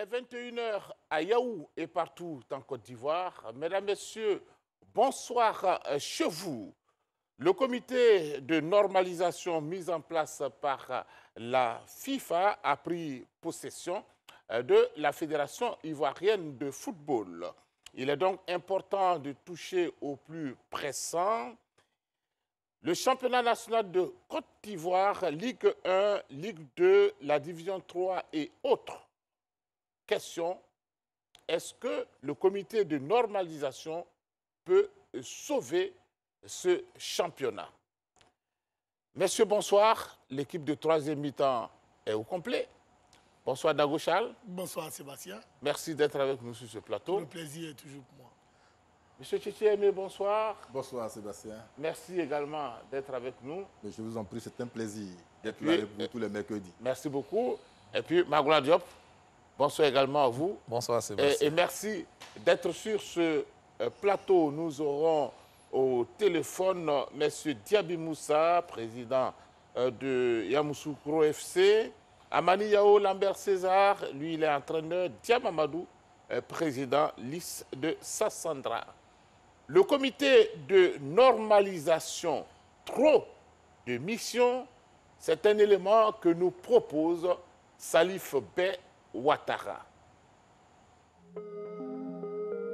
est 21 h à Yaou et partout en Côte d'Ivoire. Mesdames, Messieurs, bonsoir chez vous. Le comité de normalisation mis en place par la FIFA a pris possession de la Fédération ivoirienne de football. Il est donc important de toucher au plus pressant. Le championnat national de Côte d'Ivoire, Ligue 1, Ligue 2, la Division 3 et autres. Question, est-ce que le comité de normalisation peut sauver ce championnat? Messieurs, bonsoir. L'équipe de troisième mi-temps est au complet. Bonsoir Dago Charles. Bonsoir Sébastien. Merci d'être avec nous sur ce plateau. Le plaisir est toujours pour moi. Monsieur Tchétché, bonsoir. Bonsoir Sébastien. Merci également d'être avec nous. Mais je vous en prie, c'est un plaisir d'être là avec vous tous les mercredis. Merci beaucoup. Et puis Magoula Diop, bonsoir également à vous. Bonsoir Sébastien. Et merci d'être sur ce plateau. Nous aurons au téléphone M. Diaby Moussa, président de Yamoussoukro FC. Amani Yao Lambert César, lui il est entraîneur. Diamamadou, président LIS de Sassandra. Le comité de normalisation, trop de missions, c'est un élément que nous propose Salif Bey Ouattara.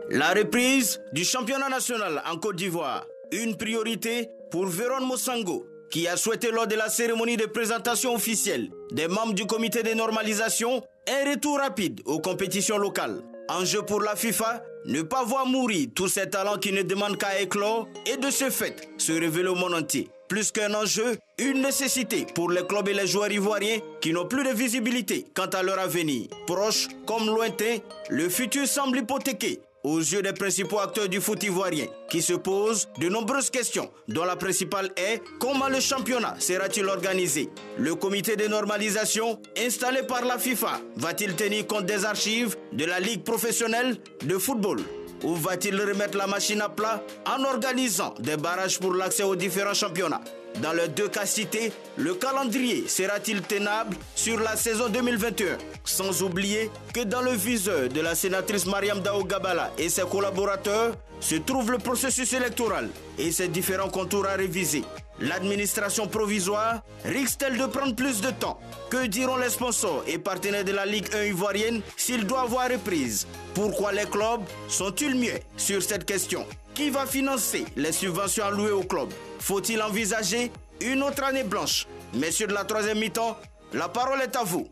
La reprise du championnat national en Côte d'Ivoire, une priorité pour Véron Mossango, qui a souhaité lors de la cérémonie de présentation officielle des membres du comité de normalisation un retour rapide aux compétitions locales. Enjeu pour la FIFA, ne pas voir mourir tous ces talents qui ne demandent qu'à éclore et de ce fait se révéler au monde entier. Plus qu'un enjeu, une nécessité pour les clubs et les joueurs ivoiriens qui n'ont plus de visibilité quant à leur avenir. Proche comme lointain, le futur semble hypothéqué aux yeux des principaux acteurs du foot ivoirien qui se posent de nombreuses questions, dont la principale est comment le championnat sera-t-il organisé? Le comité de normalisation installé par la FIFA va-t-il tenir compte des archives de la Ligue professionnelle de football? Ou va-t-il remettre la machine à plat en organisant des barrages pour l'accès aux différents championnats? Dans les deux cas cités, le calendrier sera-t-il tenable sur la saison 2021? Sans oublier que dans le viseur de la sénatrice Mariam Daou Gabala et ses collaborateurs se trouve le processus électoral et ses différents contours à réviser. L'administration provisoire risque-t-elle de prendre plus de temps? Que diront les sponsors et partenaires de la Ligue 1 ivoirienne s'il doit avoir reprise? Pourquoi les clubs sont-ils muets sur cette question? Qui va financer les subventions allouées aux clubs? Faut-il envisager une autre année blanche? Messieurs de la troisième mi-temps, la parole est à vous.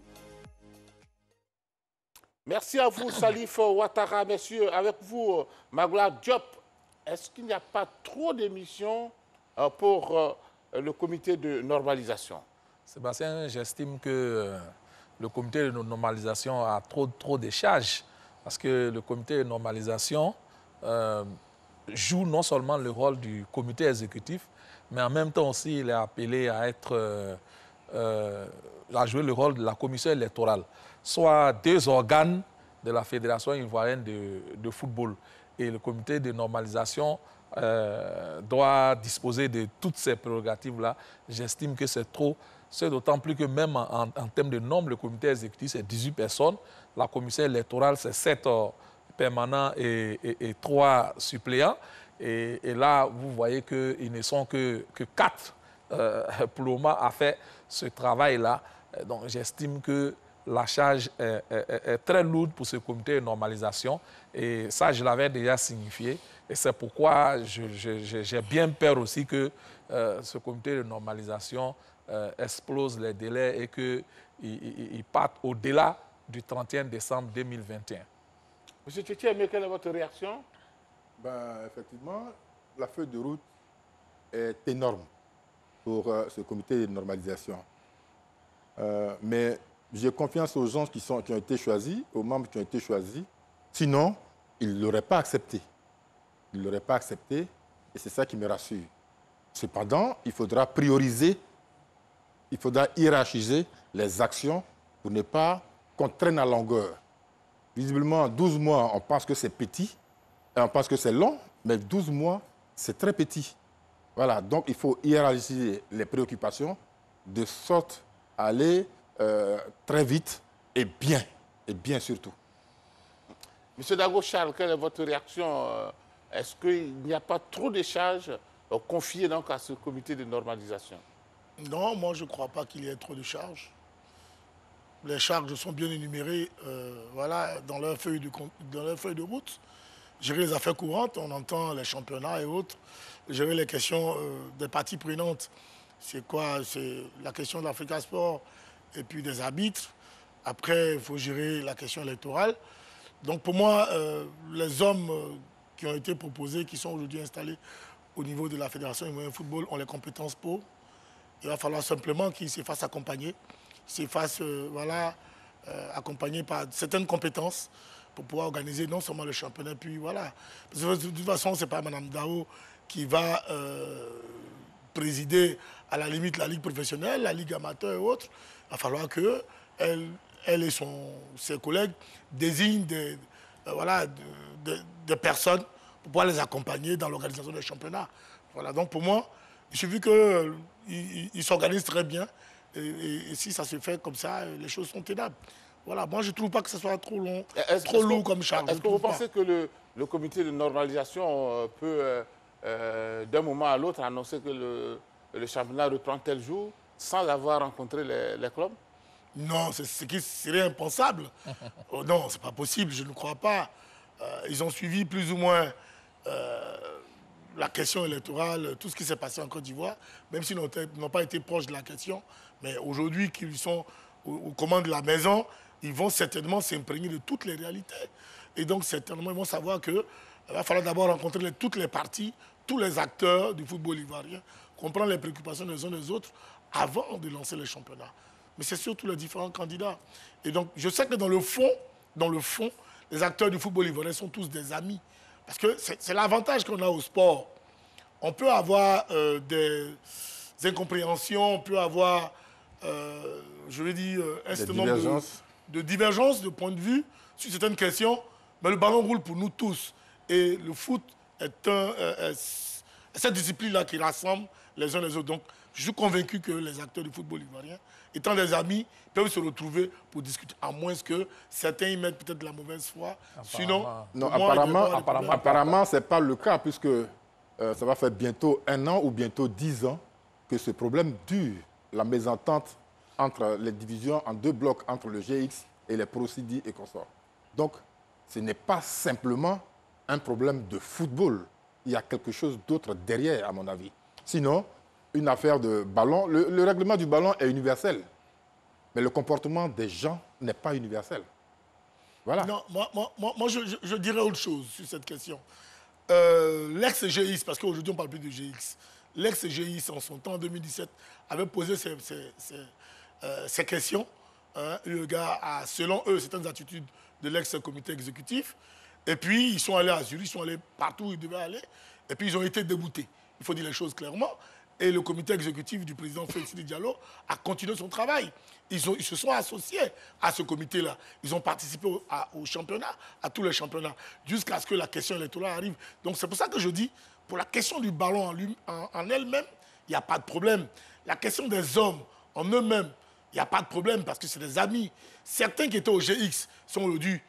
Merci à vous, Salif Ouattara. Messieurs, avec vous, Magoula Diop, est-ce qu'il n'y a pas trop d'émissions pour le comité de normalisation? Sébastien, j'estime que le comité de normalisation a trop de charges parce que le comité de normalisation joue non seulement le rôle du comité exécutif, mais en même temps aussi il est appelé à jouer le rôle de la commission électorale, soit deux organes de la Fédération ivoirienne de football. Et le comité de normalisation doit disposer de toutes ces prérogatives-là. J'estime que c'est trop. C'est d'autant plus que même en termes de nombre, le comité exécutif, c'est 18 personnes. La commission électorale, c'est 7 permanents et 3 suppléants. Et là, vous voyez qu'ils ne sont que 4 pour le moment à faire ce travail-là. Donc, j'estime que la charge est très lourde pour ce comité de normalisation. Et ça, je l'avais déjà signifié. Et c'est pourquoi j'ai bien peur aussi que ce comité de normalisation explose les délais et qu'il parte au-delà du 31 décembre 2021. Monsieur Tchétché, quelle est votre réaction? Effectivement, la feuille de route est énorme pour ce comité de normalisation. Mais j'ai confiance aux gens qui ont été choisis, aux membres qui ont été choisis. Sinon, ils ne l'auraient pas accepté. Ils ne l'auraient pas accepté et c'est ça qui me rassure. Cependant, il faudra prioriser, il faudra hiérarchiser les actions pour ne pas qu'on traîne à longueur. Visiblement, 12 mois, on pense que c'est petit, et on pense que c'est long, mais 12 mois, c'est très petit. Voilà, donc il faut hiérarchiser les préoccupations de sorte à aller très vite et bien surtout. Monsieur Dago Charles, quelle est votre réaction? Est-ce qu'il n'y a pas trop de charges confiées donc à ce comité de normalisation? Non, moi je ne crois pas qu'il y ait trop de charges. Les charges sont bien énumérées voilà, dans leur feuille de route. Gérer les affaires courantes, on entend les championnats et autres. Gérer les questions des parties prenantes. C'est quoi? C'est la question de l'Africa Sport et puis des arbitres. Après, il faut gérer la question électorale. Donc pour moi, les hommes qui ont été proposés, qui sont aujourd'hui installés au niveau de la Fédération ivoirienne de football, ont les compétences pour. Il va falloir simplement qu'ils se fassent accompagner, se fassent accompagner par certaines compétences pour pouvoir organiser non seulement le championnat, puis voilà. Parce que de toute façon, ce n'est pas Mme Dao qui va présider à la limite la Ligue professionnelle, la Ligue amateur et autres. Il va falloir qu'elle et ses collègues désignent des personnes pour pouvoir les accompagner dans l'organisation des championnats. Voilà, donc pour moi, il suffit qu'ils s'organisent très bien. Et si ça se fait comme ça, les choses sont tenables. Voilà, moi je ne trouve pas que ce soit trop long, trop lourd comme charge. Est-ce que vous pensez que le comité de normalisation peut, d'un moment à l'autre, annoncer que le championnat reprend tel jour sans avoir rencontré les clubs? Non, c'est ce qui serait impensable. Oh non, ce n'est pas possible, je ne crois pas. Ils ont suivi plus ou moins la question électorale, tout ce qui s'est passé en Côte d'Ivoire, même s'ils n'ont pas été proches de la question. Mais aujourd'hui qu'ils sont aux commandes de la maison, ils vont certainement s'imprégner de toutes les réalités. Et donc certainement, ils vont savoir qu'il va falloir d'abord rencontrer toutes les parties, tous les acteurs du football ivoirien, comprendre les préoccupations des uns des autres avant de lancer les championnats. Mais c'est surtout les différents candidats. Et donc, je sais que dans le fond, les acteurs du football ivoirien sont tous des amis. Parce que c'est l'avantage qu'on a au sport. On peut avoir des incompréhensions, on peut avoir, je veux dire, un certain nombre de divergences de point de vue sur certaines questions. Mais le ballon roule pour nous tous. Et le foot est cette discipline-là qui rassemble les uns les autres. Donc, je suis convaincu que les acteurs du football ivoirien, étant des amis, peuvent se retrouver pour discuter, à moins que certains y mettent peut-être de la mauvaise foi. Sinon, non, apparemment ce n'est pas le cas, puisque ça va faire bientôt 1 an ou bientôt 10 ans que ce problème dure. La mésentente entre les divisions en 2 blocs, entre le GX et les Procidi et consorts. Donc, ce n'est pas simplement un problème de football. Il y a quelque chose d'autre derrière, à mon avis. Sinon, une affaire de ballon, le règlement du ballon est universel. Mais le comportement des gens n'est pas universel. Voilà. Non, moi je dirais autre chose sur cette question. L'ex-GX, parce qu'aujourd'hui on ne parle plus de GX, l'ex-GX en son temps, en 2017, avait posé ces questions. Le gars a, selon eux, certaines attitudes de l'ex-comité exécutif. Et puis, ils sont allés à Zurich, ils sont allés partout où ils devaient aller. Et puis, ils ont été déboutés. Il faut dire les choses clairement. Et le comité exécutif du président Félix Diallo a continué son travail. Ils se sont associés à ce comité-là. Ils ont participé au championnat, à tous les championnats, jusqu'à ce que la question électorale arrive. Donc, c'est pour ça que je dis, pour la question du ballon en elle-même, il n'y a pas de problème. La question des hommes en eux-mêmes, il n'y a pas de problème parce que c'est des amis. Certains qui étaient au GX sont aujourd'hui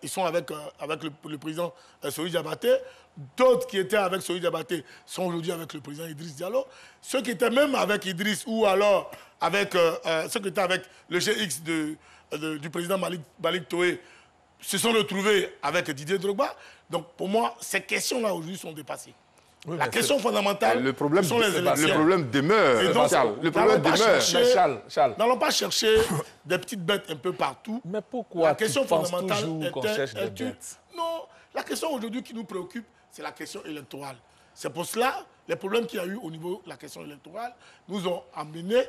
ils sont avec le président Sory Diabaté. D'autres qui étaient avec Sory Diabaté sont aujourd'hui avec le président Idriss Diallo. Ceux qui étaient même avec Idriss ou alors avec ceux qui étaient avec le GX du président Malik Toé se sont retrouvés avec Didier Drogba. Donc pour moi, ces questions-là aujourd'hui sont dépassées. Oui, la question fondamentale, sont les élections. Le problème demeure, Charles. Le problème demeure. N'allons pas chercher des petites bêtes un peu partout. Mais pourquoi la question fondamentale toujours qu'on cherche des bêtes? Non, la question aujourd'hui qui nous préoccupe, c'est la question électorale. C'est pour cela, les problèmes qu'il y a eu au niveau de la question électorale nous ont amené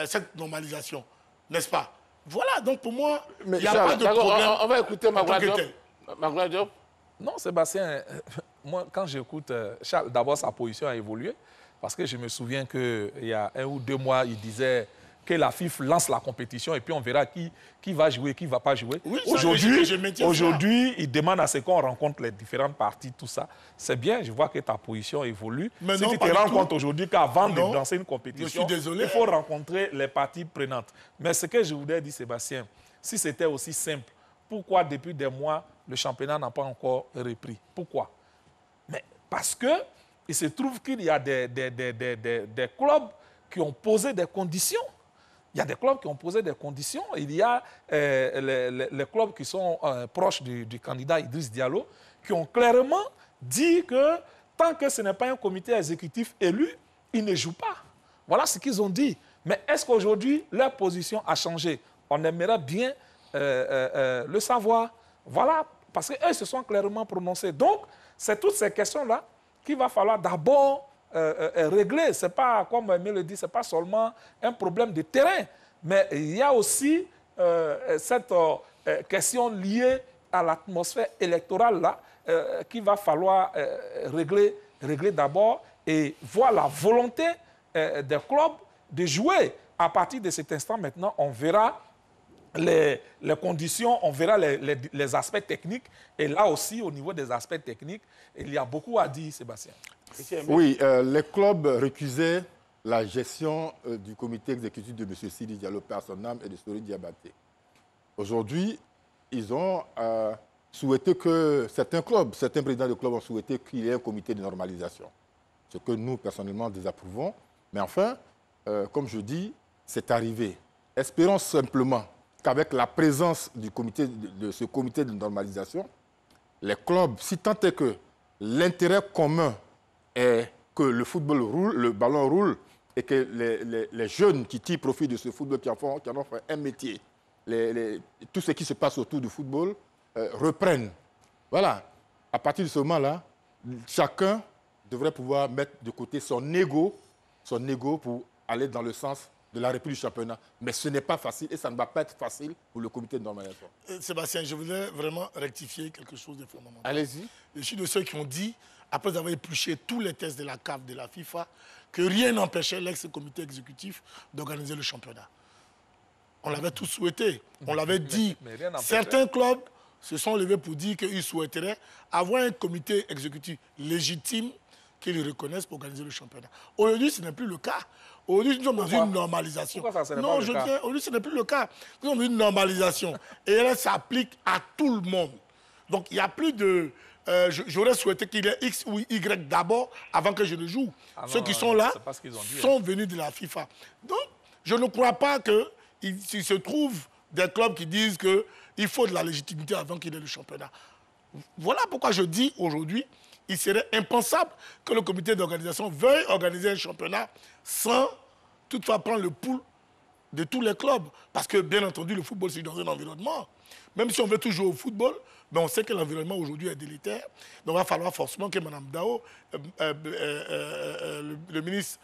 cette normalisation, n'est-ce pas? Voilà, donc pour moi, il n'y a pas de problème. On va écouter Magloire Diop. Non, Sébastien, moi, quand j'écoute Charles, d'abord, sa position a évolué. Parce que je me souviens qu'il y a 1 ou 2 mois, il disait que la FIF lance la compétition et puis on verra qui va jouer, qui ne va pas jouer. Oui, aujourd'hui, il demande à ce qu'on rencontre les différentes parties, tout ça. C'est bien, je vois que ta position évolue. Mais si tu te rends compte aujourd'hui qu'avant de lancer une compétition, il faut rencontrer les parties prenantes. Mais ce que je voudrais dire, Sébastien, si c'était aussi simple, pourquoi depuis des mois, le championnat n'a pas encore repris. Pourquoi? Mais parce que il se trouve qu'il y a des clubs qui ont posé des conditions. Il y a des clubs qui ont posé des conditions. Il y a les clubs qui sont proches du candidat Idriss Diallo qui ont clairement dit que tant que ce n'est pas un comité exécutif élu, ils ne jouent pas. Voilà ce qu'ils ont dit. Mais est-ce qu'aujourd'hui, leur position a changé? On aimerait bien le savoir. Voilà, parce qu'eux se sont clairement prononcés. Donc, c'est toutes ces questions-là qu'il va falloir d'abord régler. Ce n'est pas, comme Aimé le dit, ce n'est pas seulement un problème de terrain, mais il y a aussi cette question liée à l'atmosphère électorale là, qu'il va falloir régler d'abord et voir la volonté des clubs de jouer. À partir de cet instant, maintenant, on verra les conditions, on verra les aspects techniques. Et là aussi, au niveau des aspects techniques, il y a beaucoup à dire, Sébastien. Oui, les clubs récusaient la gestion du comité exécutif de M. Sidi Diallo, père son âme, et de Sori Diabaté. Aujourd'hui, ils ont souhaité que certains présidents de clubs ont souhaité qu'il y ait un comité de normalisation. Ce que nous, personnellement, désapprouvons. Mais enfin, comme je dis, c'est arrivé. Espérons simplement qu'avec la présence de ce comité de normalisation, les clubs, si tant est que l'intérêt commun est que le football roule, le ballon roule, et que les jeunes qui tirent profit de ce football, qui en ont fait un métier, tout ce qui se passe autour du football, reprennent. Voilà. À partir de ce moment-là, chacun devrait pouvoir mettre de côté son ego pour aller dans le sens de la reprise du championnat. Mais ce n'est pas facile et ça ne va pas être facile pour le comité de normalisation. Sébastien, je voudrais vraiment rectifier quelque chose de fondamental. Allez-y. Je suis de ceux qui ont dit, après avoir épluché tous les tests de la CAF, de la FIFA, que rien n'empêchait l'ex-comité exécutif d'organiser le championnat. On l'avait tous souhaité. On l'avait dit. Mais rien n'empêchait. Certains clubs se sont levés pour dire qu'ils souhaiteraient avoir un comité exécutif légitime qu'ils reconnaissent pour organiser le championnat. Aujourd'hui, ce n'est plus le cas. Aujourd'hui, nous sommes dans une normalisation. Pourquoi ça, ce n'est Non, pas le cas? aujourd'hui, ce n'est plus le cas. Nous sommes dans une normalisation. Et elle s'applique à tout le monde. Donc, il n'y a plus de... J'aurais souhaité qu'il y ait X ou Y d'abord avant que je ne joue. Ceux qui sont là sont venus de la FIFA. Donc, je ne crois pas qu'il se trouve des clubs qui disent qu'il faut de la légitimité avant qu'il y ait le championnat. Voilà pourquoi je dis aujourd'hui, il serait impensable que le comité d'organisation veuille organiser un championnat sans toutefois prendre le pouls de tous les clubs. Parce que, bien entendu, le football, c'est dans un environnement. Même si on veut toujours au football, mais on sait que l'environnement aujourd'hui est délétère. Donc, il va falloir forcément que Mme Dao, le ministre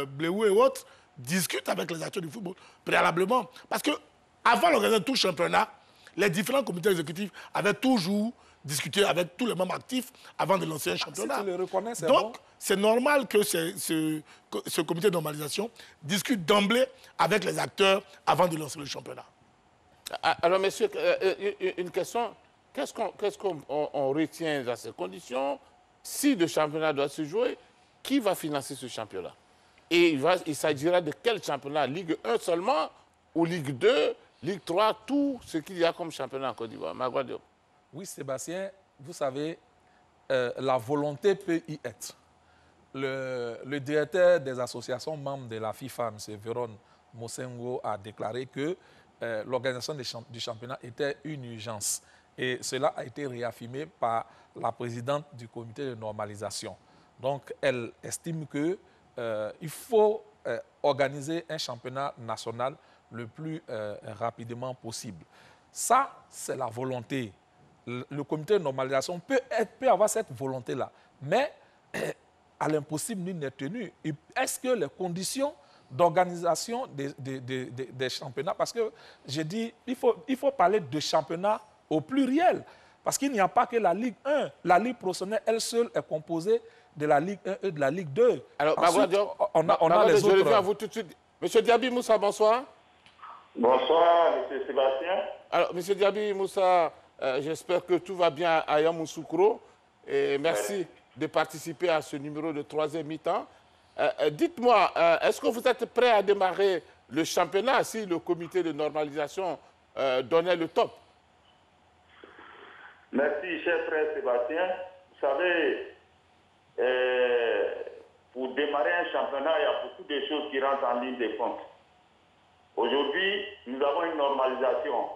Bléou et autres, discutent avec les acteurs du football préalablement. Parce qu'avant l'organisation de tout championnat, les différents comités exécutifs avaient toujours discuté avec tous les membres actifs avant de lancer un championnat. Si tu le reconnais, c'est donc, bon. c'est normal que ce comité de normalisation discute d'emblée avec les acteurs avant de lancer le championnat. Alors, messieurs, une question. Qu'est-ce qu'on retient dans ces conditions? Si le championnat doit se jouer, qui va financer ce championnat? Et il s'agira de quel championnat? Ligue 1 seulement ou Ligue 2, Ligue 3, tout ce qu'il y a comme championnat en Côte d'Ivoire? Magua Diop. Oui, Sébastien, vous savez, la volonté peut y être. Le directeur des associations membres de la FIFA, M. Véron Mosengo, a déclaré que l'organisation du championnat était une urgence. Et cela a été réaffirmé par la présidente du comité de normalisation. Donc, elle estime qu'il faut organiser un championnat national le plus rapidement possible. Ça, c'est la volonté. Le comité de normalisation peut avoir cette volonté-là. Mais à l'impossible, nul n'est tenu. Est-ce que les conditions d'organisation des championnats, parce que j'ai dit, il faut parler de championnat au pluriel, parce qu'il n'y a pas que la Ligue 1. La Ligue professionnelle, elle seule, est composée de la Ligue 1 et de la Ligue 2. Alors, ensuite, on a les je autres. reviens à vous tout de suite. Monsieur Diaby Moussa, bonsoir. Bonsoir, M. Sébastien. Alors, Monsieur Diaby Moussa, j'espère que tout va bien à Yamoussoukro. Et merci de participer à ce numéro de 3e mi-temps. Dites-moi, est-ce que vous êtes prêt à démarrer le championnat si le comité de normalisation donnait le top? Merci, cher frère Sébastien. Vous savez, pour démarrer un championnat, il y a beaucoup de choses qui rentrent en ligne de compte. Aujourd'hui, nous avons une normalisation.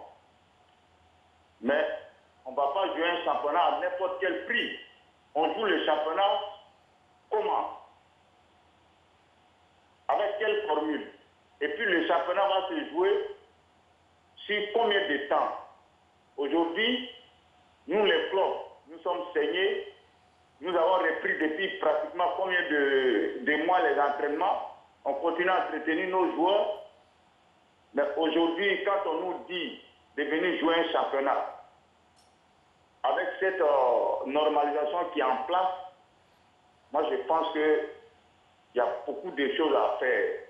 Mais on ne va pas jouer un championnat à n'importe quel prix. On joue le championnat comment? Avec quelle formule? Et puis le championnat va se jouer sur combien de temps? Aujourd'hui, nous les clubs, nous sommes saignés. Nous avons repris depuis pratiquement combien de mois les entraînements. On continue à entretenir nos joueurs. Mais aujourd'hui, quand on nous dit de venir jouer un championnat, avec cette normalisation qui est en place, moi je pense qu'il y a beaucoup de choses à faire.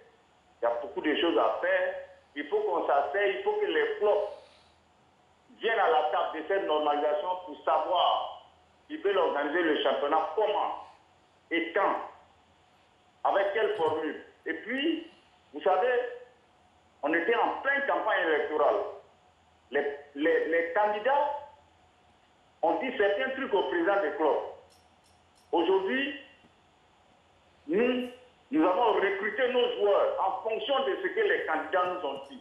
Il y a beaucoup de choses à faire. Il faut qu'on s'asseye, il faut que les clubs viennent à la table de cette normalisation pour savoir s'ils veulent organiser le championnat comment et quand, avec quelle formule. Et puis, vous savez, on était en pleine campagne électorale. Les candidats ont dit certains trucs au président des clubs. Aujourd'hui, nous avons recruté nos joueurs en fonction de ce que les candidats nous ont dit.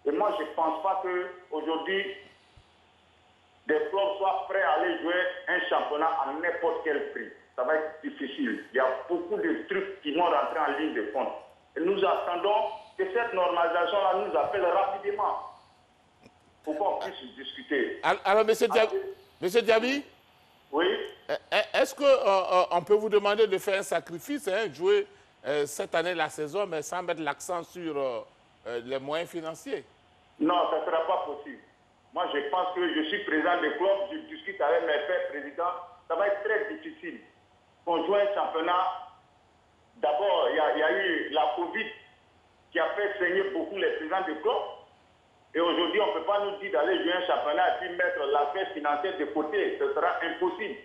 Et moi, je ne pense pas qu'aujourd'hui, des clubs soient prêts à aller jouer un championnat à n'importe quel prix. Ça va être difficile. Il y a beaucoup de trucs qui vont rentrer en ligne de compte. Et nous attendons que cette normalisation-là nous appelle rapidement pour qu'on puisse discuter. Alors, M. Diaby, oui. Est-ce qu'on peut vous demander de faire un sacrifice, jouer cette année la saison, mais sans mettre l'accent sur les moyens financiers? Non, ça ne sera pas possible. Moi, je pense que je suis président des clubs, je discute avec mes pères présidents. Ça va être très difficile qu'on joue un championnat. D'abord, il y a eu la Covid qui a fait saigner beaucoup les présidents des clubs. Et aujourd'hui, on ne peut pas nous dire d'aller jouer un championnat et puis mettre l'aspect financier de côté. Ce sera impossible.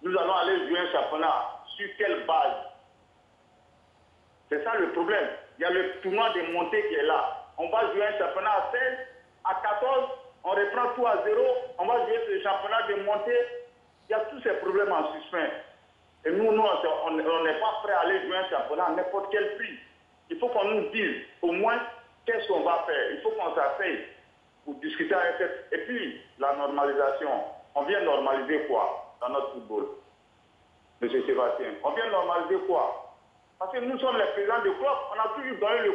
Nous allons aller jouer un championnat. Sur quelle base? C'est ça le problème. Il y a le tournoi de montée qui est là. On va jouer un championnat à 16, à 14, on reprend tout à 0, on va jouer ce championnat de montée. Il y a tous ces problèmes en suspens. Et nous, on n'est pas prêt à aller jouer un championnat à n'importe quel prix. Il faut qu'on nous dise au moins qu'est-ce qu'on va faire. Il faut qu'on s'asseye pour discuter avec cette... Et puis, la normalisation. On vient normaliser quoi dans notre football? Monsieur Sébastien, on vient normaliser quoi? Parce que nous sommes les présidents de club, on a toujours donné le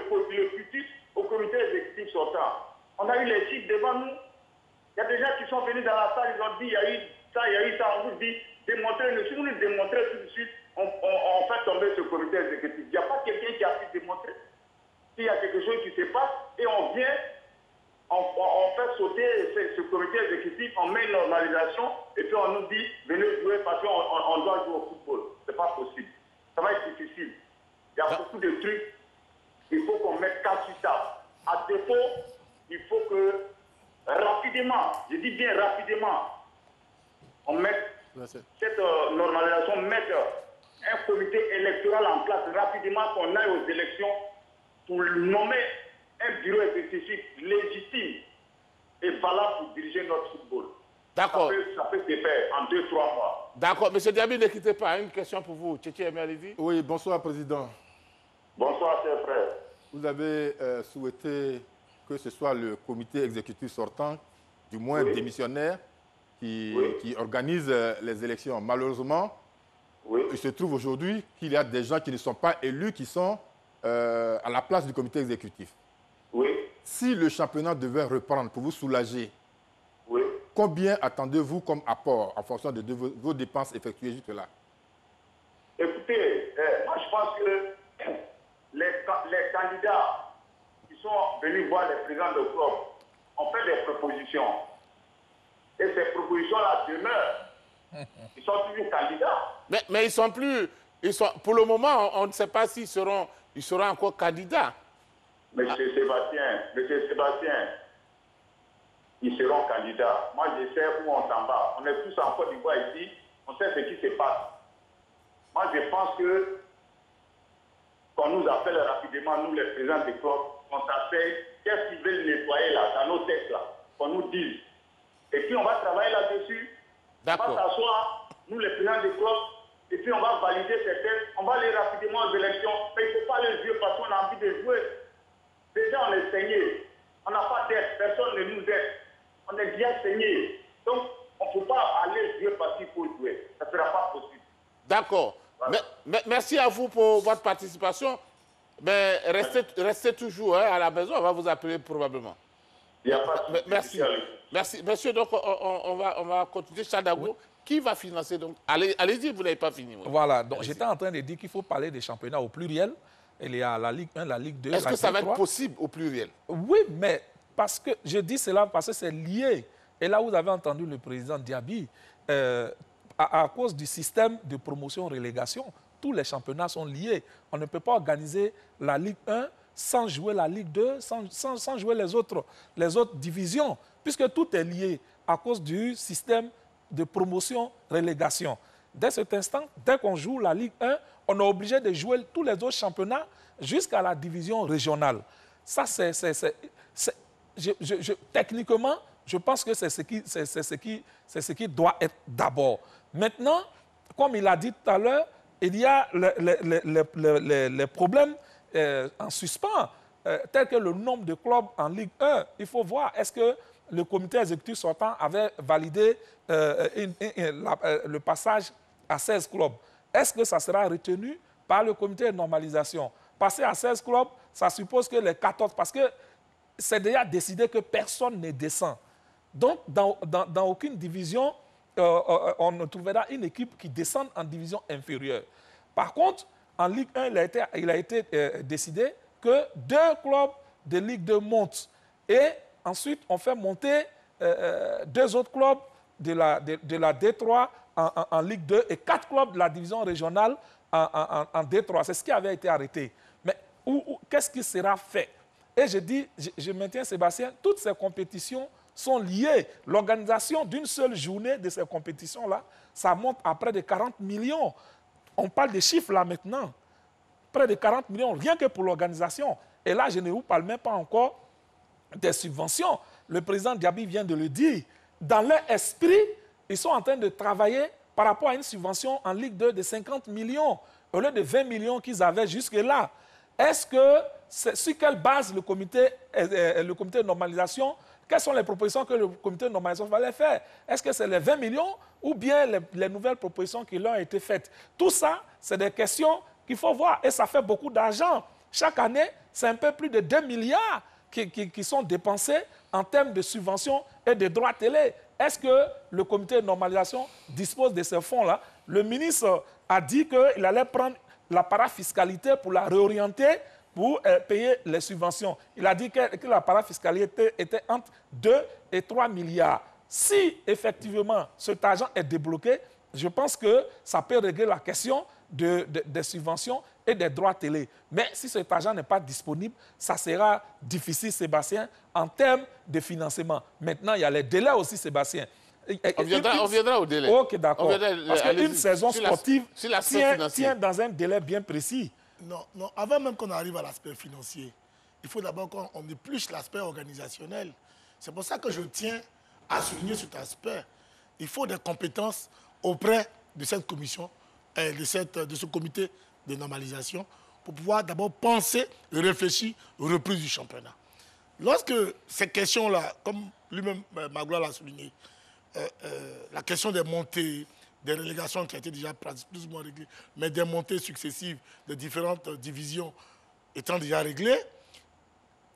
futur au comité exécutif sortant. On a eu les chiffres devant nous. Il y a des gens qui sont venus dans la salle, ils ont dit il y a eu ça, il y a eu ça. On vous dit, démontrez-le. Si vous nous démontrez tout de suite, on fait tomber ce comité exécutif. Il n'y a pas quelqu'un qui a pu démontrer. S'il y a quelque chose qui se passe et on vient, on fait sauter ce comité exécutif, on met une normalisation et puis on nous dit venez jouer parce qu'on doit jouer au football. Ce n'est pas possible. Ça va être difficile. Il y a beaucoup de trucs. Il faut qu'on mette cas sur ça. À défaut, il faut que rapidement, je dis bien rapidement, on mette cette normalisation, mettre un comité électoral en place rapidement, qu'on aille aux élections pour nommer un bureau exécutif légitime et valable pour diriger notre football. D'accord. Ça peut se faire en 2-3 mois. D'accord. Monsieur Diaby, ne quittez pas. Une question pour vous. Tchétché Emeridi. Oui, bonsoir, Président. Bonsoir, cher frère. Vous avez souhaité que ce soit le comité exécutif sortant, du moins démissionnaire, qui organise les élections. Malheureusement, il se trouve aujourd'hui qu'il y a des gens qui ne sont pas élus, qui sont à la place du comité exécutif. Si le championnat devait reprendre pour vous soulager, combien attendez-vous comme apport en fonction de vos dépenses effectuées jusque-là? Écoutez, moi je pense que les candidats qui sont venus voir les présidents de club ont fait des propositions. Et ces propositions-là demeurent. Ils sont toujours candidats. Mais ils sont plus... pour le moment, on ne sait pas s'ils seront encore candidats. Monsieur Sébastien, ils seront candidats. Moi, je sais où on s'en va. On est tous en Côte d'Ivoire ici. On sait ce qui se passe. Moi, je pense que qu'on nous appelle rapidement, nous, les présidents des clubs, qu'on s'appelle, qu'est-ce qu'ils veulent nettoyer là, dans nos têtes là, qu'on nous dise. Et puis on va travailler là-dessus. On va s'asseoir, nous les présidents des clubs, et puis on va valider ces textes. On va aller rapidement aux élections. Mais il ne faut pas les jouer parce qu'on a envie de jouer. Déjà, on est saigné. On n'a pas d'aide. Personne ne nous aide. On est bien saigné. Donc, on ne peut pas aller jouer parce qu'il faut jouer. Ça ne sera pas possible. D'accord. Voilà. Merci à vous pour votre participation. Mais restez toujours à la maison. On va vous appeler probablement. Il n'y a pas de merci. Merci. Monsieur, donc on va continuer. Chadago, oui. Qui va financer donc? Allez-y, vous n'avez pas fini. Oui. Voilà, donc j'étais en train de dire qu'il faut parler des championnats au pluriel. Il y a la Ligue 1, la Ligue 2, Est-ce que ça va 3. être possible au pluriel? Oui, mais parce que je dis cela parce que c'est lié. Et là, vous avez entendu le président Diaby, à cause du système de promotion-relégation, tous les championnats sont liés. On ne peut pas organiser la Ligue 1 sans jouer la Ligue 2, sans jouer les autres divisions, puisque tout est lié à cause du système de promotion-relégation. Dès cet instant, dès qu'on joue la Ligue 1, on est obligé de jouer tous les autres championnats jusqu'à la division régionale. Ça, techniquement, je pense que c'est ce qui doit être d'abord. Maintenant, comme il a dit tout à l'heure, il y a les problèmes en suspens, tels que le nombre de clubs en Ligue 1. Il faut voir, est-ce que le comité exécutif sortant avait validé le passage à 16 clubs? Est-ce que ça sera retenu par le comité de normalisation? Passer à 16 clubs, ça suppose que les 14... Parce que c'est déjà décidé que personne ne descend. Donc, dans aucune division, on ne trouvera une équipe qui descende en division inférieure. Par contre, en Ligue 1, il a été décidé que 2 clubs de Ligue 2 montent. Et ensuite, on fait monter 2 autres clubs de la D3 en Ligue 2 et 4 clubs de la division régionale en D3. C'est ce qui avait été arrêté. Mais qu'est-ce qui sera fait? Et je dis, je maintiens Sébastien, toutes ces compétitions sont liées. L'organisation d'une seule journée de ces compétitions-là, ça monte à près de 40 millions. On parle des chiffres là maintenant. Près de 40 millions, rien que pour l'organisation. Et là, je ne vous parle même pas encore des subventions. Le président Diaby vient de le dire. Dans leur esprit, ils sont en train de travailler par rapport à une subvention en Ligue 2 de 50 millions, au lieu de 20 millions qu'ils avaient jusque-là. Est-ce que, sur quelle base le comité de normalisation, quelles sont les propositions que le comité de normalisation va faire? Est-ce que c'est les 20 millions ou bien les nouvelles propositions qui leur ont été faites? Tout ça, c'est des questions qu'il faut voir. Et ça fait beaucoup d'argent. Chaque année, c'est un peu plus de 2 milliards qui sont dépensés en termes de subventions et de droits télé. Est-ce que le comité de normalisation dispose de ces fonds-là? Le ministre a dit qu'il allait prendre la parafiscalité pour la réorienter pour payer les subventions. Il a dit que la parafiscalité était entre 2 et 3 milliards. Si effectivement cet argent est débloqué, je pense que ça peut régler la question des subventions et des droits télé. Mais si cet argent n'est pas disponible, ça sera difficile, Sébastien, en termes de financement. Maintenant, il y a les délais aussi, Sébastien. On viendra au délai. Ok, d'accord. Parce qu'une saison sportive tient dans un délai bien précis. Non, avant même qu'on arrive à l'aspect financier, il faut d'abord qu'on épluche l'aspect organisationnel. C'est pour ça que je tiens à souligner cet aspect. Il faut des compétences auprès de cette commission, de ce comité de normalisation, pour pouvoir d'abord penser et réfléchir aux reprises du championnat. Lorsque ces questions-là, comme lui-même Magloire l'a souligné, la question des montées, des relégations qui a été déjà plus ou moins réglées, mais des montées successives de différentes divisions étant déjà réglées,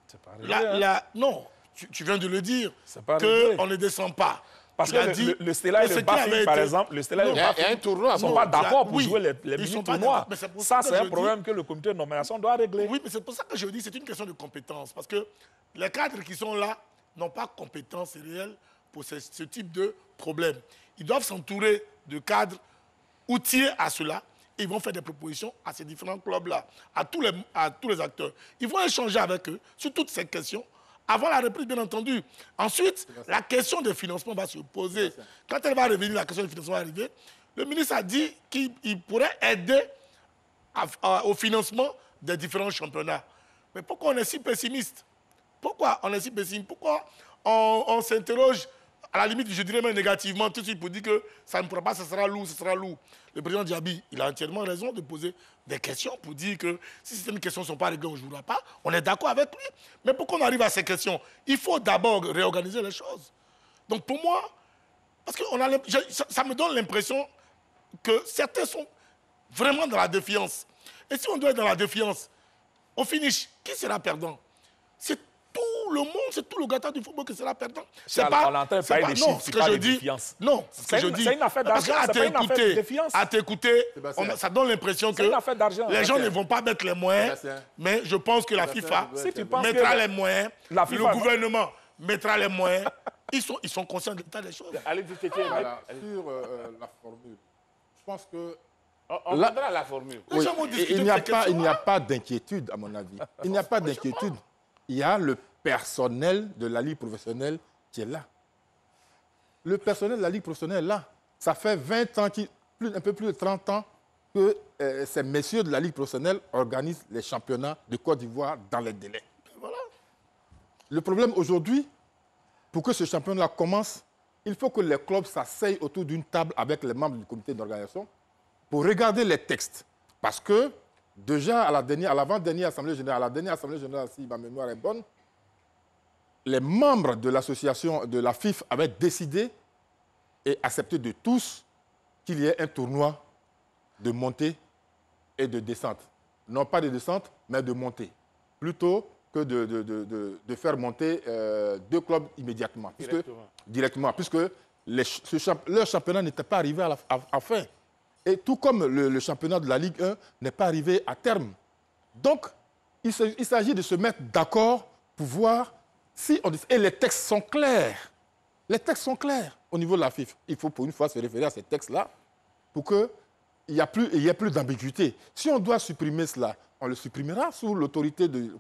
c'est pas réglé, non, tu viens de le dire, qu'on ne descend pas. Parce que le Stella et le Bafing, par exemple, le Stella et le Bafing ne sont pas d'accord pour jouer les mini-tournois. Ça, c'est un problème que le comité de nomination doit régler. Oui, mais c'est pour ça que je dis que c'est une question de compétence. Parce que les cadres qui sont là n'ont pas compétence réelle pour ce type de problème. Ils doivent s'entourer de cadres outillés à cela. Et ils vont faire des propositions à ces différents clubs-là, à tous les acteurs. Ils vont échanger avec eux sur toutes ces questions. Avant la reprise, bien entendu. Ensuite, la question des financements va se poser. Quand elle va revenir, la question des financements va arriver. Le ministre a dit qu'il pourrait aider au financement des différents championnats. Mais pourquoi on est si pessimiste? Pourquoi on est si pessimiste? Pourquoi on s'interroge à la limite, je dirais même négativement, tout de suite pour dire que ça ne pourra pas, ce sera lourd, ce sera lourd. Le président Diaby, il a entièrement raison de poser des questions pour dire que si certaines questions ne sont pas réglées, on ne jouera pas. On est d'accord avec lui. Mais pour qu'on arrive à ces questions, il faut d'abord réorganiser les choses. Donc pour moi, parce que ça me donne l'impression que certains sont vraiment dans la défiance. Et si on doit être dans la défiance, au finish, qui sera perdant? C'est tout le monde, c'est tout le gâteau du football qui sera perdant. C'est pas, on entend parler des chiffres, ce que je dis. Non, ce que je dis. C'est une affaire d'argent, c'est pas une affaire de défiance. À t'écouter, ça donne l'impression que les gens ne vont pas mettre les moyens, mais je pense que la FIFA mettra les moyens, le gouvernement mettra les moyens. Ils sont conscients de l'état des choses. Allez, sur la formule, je pense que... On viendra à la formule. Oui, il n'y a pas d'inquiétude, à mon avis. Il n'y a pas d'inquiétude. Il y a le personnel de la Ligue professionnelle qui est là. Le personnel de la Ligue professionnelle est là. Ça fait 20 ans, un peu plus de 30 ans, que ces messieurs de la Ligue professionnelle organisent les championnats de Côte d'Ivoire dans les délais. Voilà. Le problème aujourd'hui, pour que ce championnat commence, il faut que les clubs s'asseyent autour d'une table avec les membres du comité d'organisation pour regarder les textes. Parce que, déjà, à l'avant-dernière Assemblée générale, si ma mémoire est bonne, les membres de l'association de la FIF avaient décidé et accepté de tous qu'il y ait un tournoi de montée et de descente. Non pas de descente, mais de montée. Plutôt que de faire monter deux clubs immédiatement. Directement. Puisque leur championnat n'était pas arrivé à fin. Et tout comme le championnat de la Ligue 1 n'est pas arrivé à terme. Donc, il s'agit de se mettre d'accord pour voir si on... Et les textes sont clairs. Les textes sont clairs au niveau de la FIFA. Il faut pour une fois se référer à ces textes-là pour qu'il n'y ait plus d'ambiguïté. Si on doit supprimer cela, on le supprimera sous l'autorité du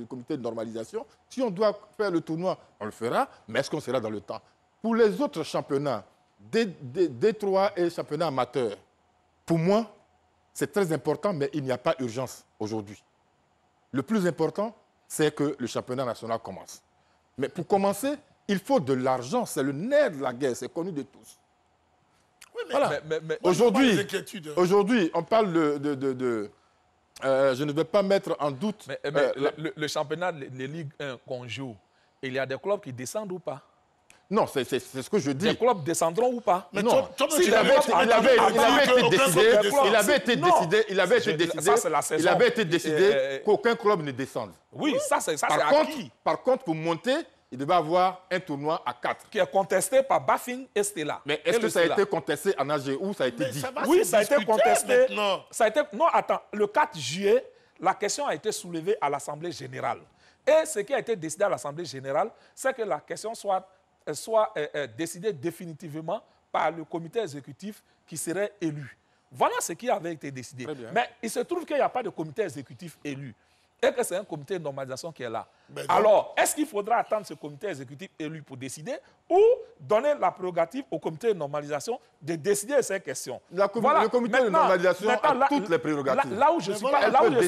comité de normalisation. Si on doit faire le tournoi, on le fera. Mais est-ce qu'on sera dans le temps? Pour les autres championnats, D3 et championnat amateur, pour moi, c'est très important, mais il n'y a pas urgence aujourd'hui. Le plus important, c'est que le championnat national commence. Mais pour commencer, il faut de l'argent. C'est le nerf de la guerre, c'est connu de tous. Oui, mais, voilà. mais aujourd'hui, on parle je ne vais pas mettre en doute... le championnat, les Ligues 1 qu'on joue, il y a des clubs qui descendent ou pas? Non, c'est ce que je dis. Les clubs descendront ou pas? Mais non. Il avait été décidé qu'aucun club ne descende. Oui, ça c'est acquis. Par contre, pour monter, il devait avoir un tournoi à 4. Qui est contesté par Bafing et Stella. Mais est-ce que ça a été contesté en AG ou ça a été dit? Oui, ça a été contesté. Non, attends, le 4 juillet, la question a été soulevée à l'Assemblée générale. Et ce qui a été décidé à l'Assemblée générale, c'est que la question soit décidée définitivement par le comité exécutif qui serait élu. Voilà ce qui avait été décidé. Mais il se trouve qu'il n'y a pas de comité exécutif élu et que c'est un comité de normalisation qui est là. Alors, est-ce qu'il faudra attendre ce comité exécutif élu pour décider ou donner la prérogative au comité de normalisation de décider de ces questions? Le comité de normalisation a toutes les prérogatives. Là où je ne suis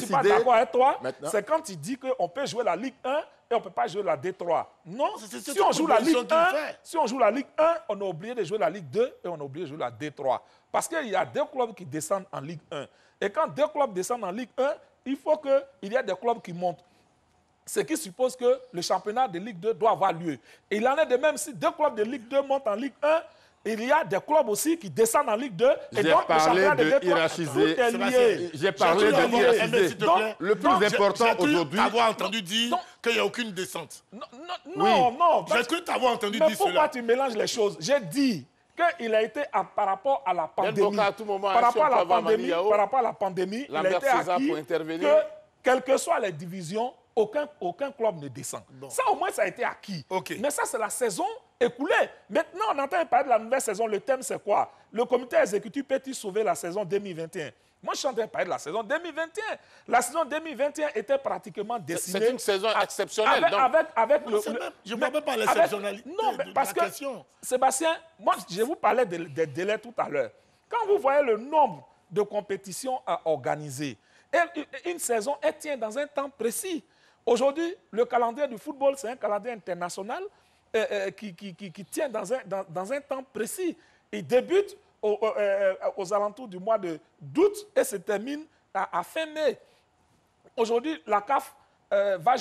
pas d'accord avec toi, c'est quand tu dis qu'on peut jouer la Ligue 1 et on ne peut pas jouer la D3. Non, si on joue la Ligue 1, on est obligé de jouer la Ligue 2 et on est obligé de jouer la D3. Parce qu'il y a deux clubs qui descendent en Ligue 1. Et quand deux clubs descendent en Ligue 1, il faut qu'il y ait des clubs qui montent. Ce qui suppose que le championnat de Ligue 2 doit avoir lieu. Et il en est de même si deux clubs de Ligue 2 montent en Ligue 1, il y a des clubs aussi qui descendent en Ligue 2. Et donc, le championnat de Ligue 3, tout est lié. J'ai parlé de hiérarchiser. Le plus important aujourd'hui... avoir entendu dire qu'il n'y a aucune descente. Non. J'ai cru t'avoir entendu dire cela. Mais pourquoi tu mélanges les choses? J'ai dit qu'il a été par rapport à la pandémie. Par rapport à la pandémie, il a été acquis que, quelles que soient les divisions, aucun club ne descend. Bon. Ça, au moins, ça a été acquis. Okay. Mais ça, c'est la saison écoulée. Maintenant, on entend parler de la nouvelle saison. Le thème, c'est quoi? Le comité exécutif peut-il sauver la saison 2021? Moi, je suis en train de parler de la saison 2021. La saison 2021 était pratiquement dessinée... C'est une saison exceptionnelle. Je ne parle pas de l'exceptionnalité. Non, mais parce que, Sébastien, moi, je vous parlais des délais tout à l'heure. Quand vous voyez le nombre de compétitions à organiser, une saison, elle tient dans un temps précis. Aujourd'hui, le calendrier du football, c'est un calendrier international. qui tient dans un temps précis. Il débute aux alentours du mois d'août et se termine à fin mai. Aujourd'hui, la CAF va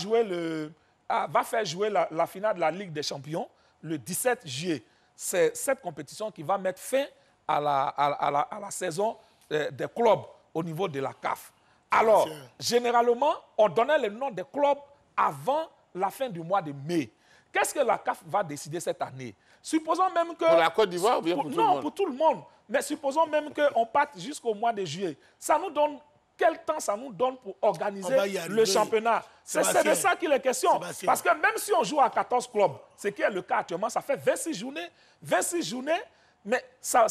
faire jouer la finale de la Ligue des Champions le 17 juillet. C'est cette compétition qui va mettre fin à la saison des clubs au niveau de la CAF. Alors, généralement, on donnait le nom des clubs avant la fin du mois de mai. Qu'est-ce que la CAF va décider cette année? Supposons même que... Pour la Côte d'Ivoire ou bien pour tout le monde? Non, pour tout le monde. Mais supposons même qu'on parte jusqu'au mois de juillet. Ça nous donne... Quel temps ça nous donne pour organiser le championnat? C'est de ça qu'il est question. Sébastien. Parce que même si on joue à 14 clubs, ce qui est le cas actuellement, ça fait 26 journées. 26 journées, mais ça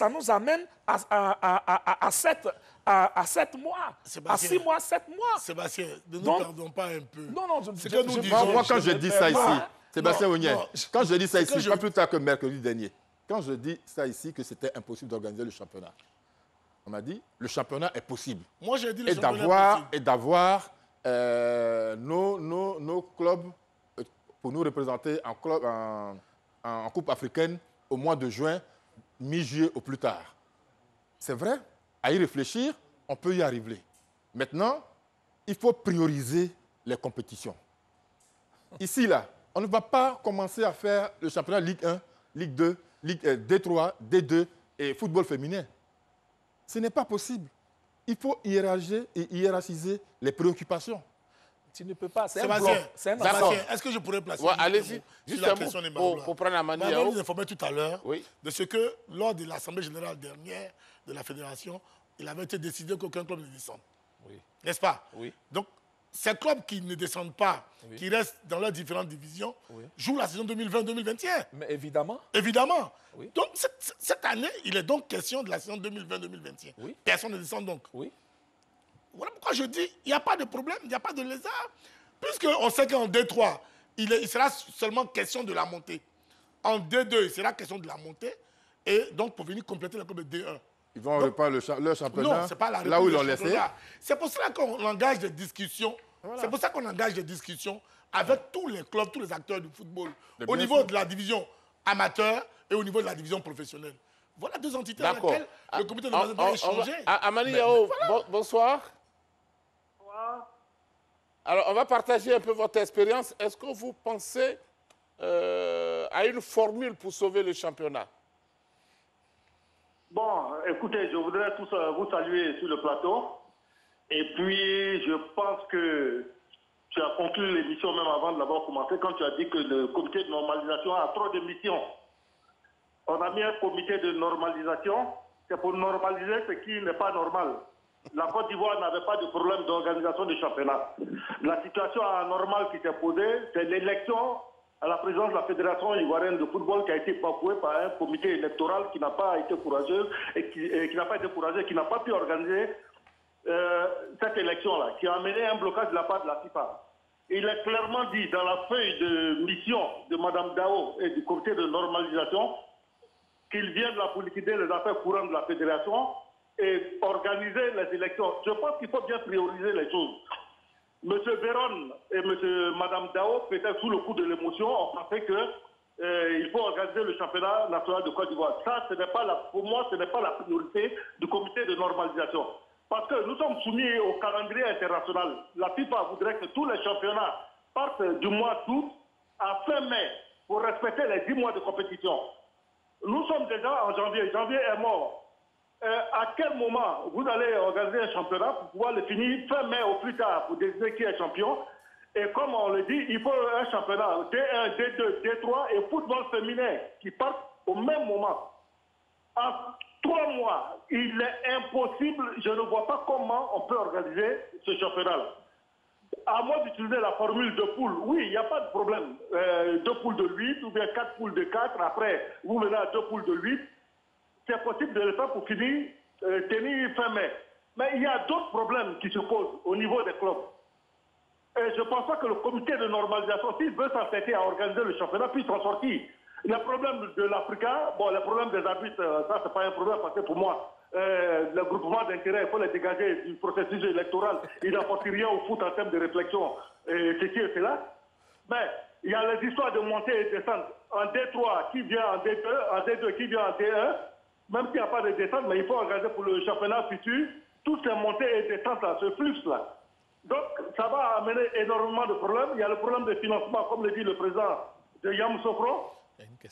nous amène à 7 mois. À 6 mois, 7 mois. Sébastien, ne nous perdons pas un peu. Non, non, moi, quand je dis ça ici, Sébastien Ounier, quand je dis ça ici, je... pas plus tard que mercredi dernier, quand je dis ça ici, que c'était impossible d'organiser le championnat, on m'a dit, le championnat est possible. Moi, j'ai dit le championnat est possible. Et d'avoir nos clubs pour nous représenter en Coupe africaine au mois de juin, mi-juillet au plus tard. C'est vrai, à y réfléchir, on peut y arriver. Maintenant, il faut prioriser les compétitions. Ici, là, on ne va pas commencer à faire le championnat Ligue 1, Ligue 2, D3, D2 et football féminin. Ce n'est pas possible. Il faut hiérarchiser les préoccupations. Tu ne peux pas. C'est un Sébastien, bloc. C'est un Sébastien, est-ce que je pourrais placer allez-y, juste la question de pour prendre la manie. Vous nous informez tout à l'heure oui. de ce que, lors de l'Assemblée générale dernière de la Fédération, il avait été décidé qu'aucun club ne descende. Oui. N'est-ce pas? Oui. Donc, ces clubs qui ne descendent pas, oui. qui restent dans leurs différentes divisions, oui. jouent la saison 2020-2021. Mais évidemment. Évidemment. Oui. Donc, cette année, il est donc question de la saison 2020-2021. Oui. Personne ne descend donc. Oui. Voilà pourquoi je dis, il n'y a pas de problème, il n'y a pas de lézard. Puisqu'on sait qu'en D3, il sera seulement question de la montée. En D2, il sera question de la montée. Et donc, pour venir compléter le club de D1. Ils vont reprendre leur championnat non, c'est pas la là où ils l'ont laissé. C'est pour cela qu'on engage des discussions. Voilà. C'est pour ça qu'on engage des discussions avec tous les clubs, tous les acteurs du football, au niveau de la division amateur et au niveau de la division professionnelle. Voilà deux entités dans lesquelles le comité de management va échanger. Amani Yao, bonsoir. Bonsoir. Alors, on va partager un peu votre expérience. Est-ce que vous pensez à une formule pour sauver le championnat? Bon, écoutez, je voudrais tous vous saluer sur le plateau. Et puis, je pense que tu as conclu l'émission même avant de l'avoir commencé, quand tu as dit que le comité de normalisation a trop de missions. On a mis un comité de normalisation, c'est pour normaliser ce qui n'est pas normal. La Côte d'Ivoire n'avait pas de problème d'organisation du championnat. La situation anormale qui s'est posée, c'est l'élection à la présidence de la Fédération ivoirienne de football qui a été bafouée par un comité électoral qui n'a pas été courageux et qui n'a pas été courageux, qui n'a pas pu organiser cette élection-là, qui a amené un blocage de la part de la FIFA. Il est clairement dit dans la feuille de mission de Mme Dao et du comité de normalisation qu'ils viennent la liquider les affaires courantes de la Fédération et organiser les élections. Je pense qu'il faut bien prioriser les choses. M. Véron et Mme Dao, peut-être sous le coup de l'émotion, ont pensé qu'il faut organiser le championnat national de Côte d'Ivoire. Ça, pour moi, ce n'est pas la priorité du comité de normalisation. Parce que nous sommes soumis au calendrier international. La FIFA voudrait que tous les championnats partent du mois d'août à fin mai pour respecter les 10 mois de compétition. Nous sommes déjà en janvier. Janvier est mort. À quel moment vous allez organiser un championnat pour pouvoir le finir fin mai au plus tard pour décider qui est champion? Et comme on le dit, il faut un championnat D1, D2, D3 et football féminin qui partent au même moment. En 3 mois, il est impossible, je ne vois pas comment on peut organiser ce championnat-là. À moins d'utiliser la formule de poule, oui, il n'y a pas de problème. 2 poules de 8 ou bien 4 poules de 4, après vous menez à 2 poules de 8. C'est possible de le faire pour finir, tenir fin mai. Mais il y a d'autres problèmes qui se posent au niveau des clubs. Et je ne pense pas que le comité de normalisation, s'il veut s'entêter à organiser le championnat, puisse en sortir. Les problèmes de l'Africa, bon, les problèmes des arbitres, ça, c'est pas un problème parce que pour moi, le groupement d'intérêt, il faut les dégager du processus électoral. Il n'apporte rien au foot en termes de réflexion, ceci et cela. Mais Il y a les histoires de montée et descente. En D3, qui vient en D2, en D2, qui vient en D1. Même s'il n'y a pas de descente, mais il faut organiser pour le championnat futur toutes ces montées et descentes-là, ce flux-là. Donc, ça va amener énormément de problèmes. Il y a le problème de financement, comme le dit le président de Yamoussoukro.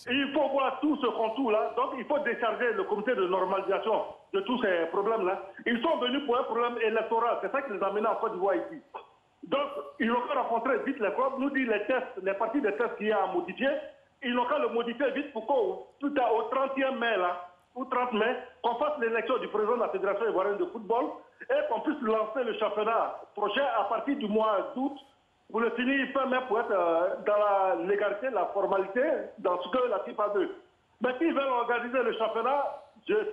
Il faut voir tout ce contour-là. Donc, il faut décharger le comité de normalisation de tous ces problèmes-là. Ils sont venus pour un problème électoral. C'est ça qui les a amenés en Côte d'Ivoire ici. Donc, ils n'ont qu'à rencontrer vite les clubs, nous dit les tests, les parties des tests qu'il y a à modifier. Ils n'ont qu'à le modifier vite pour qu'au 31 mai, là, ou 30 mai, qu'on fasse l'élection du président de la Fédération ivoirienne de football et qu'on puisse lancer le championnat prochain à partir du mois d'août pour le finir fin mai pour être dans la légalité, la formalité, dans ce que la FIFA veut. Mais s'ils veulent organiser le championnat,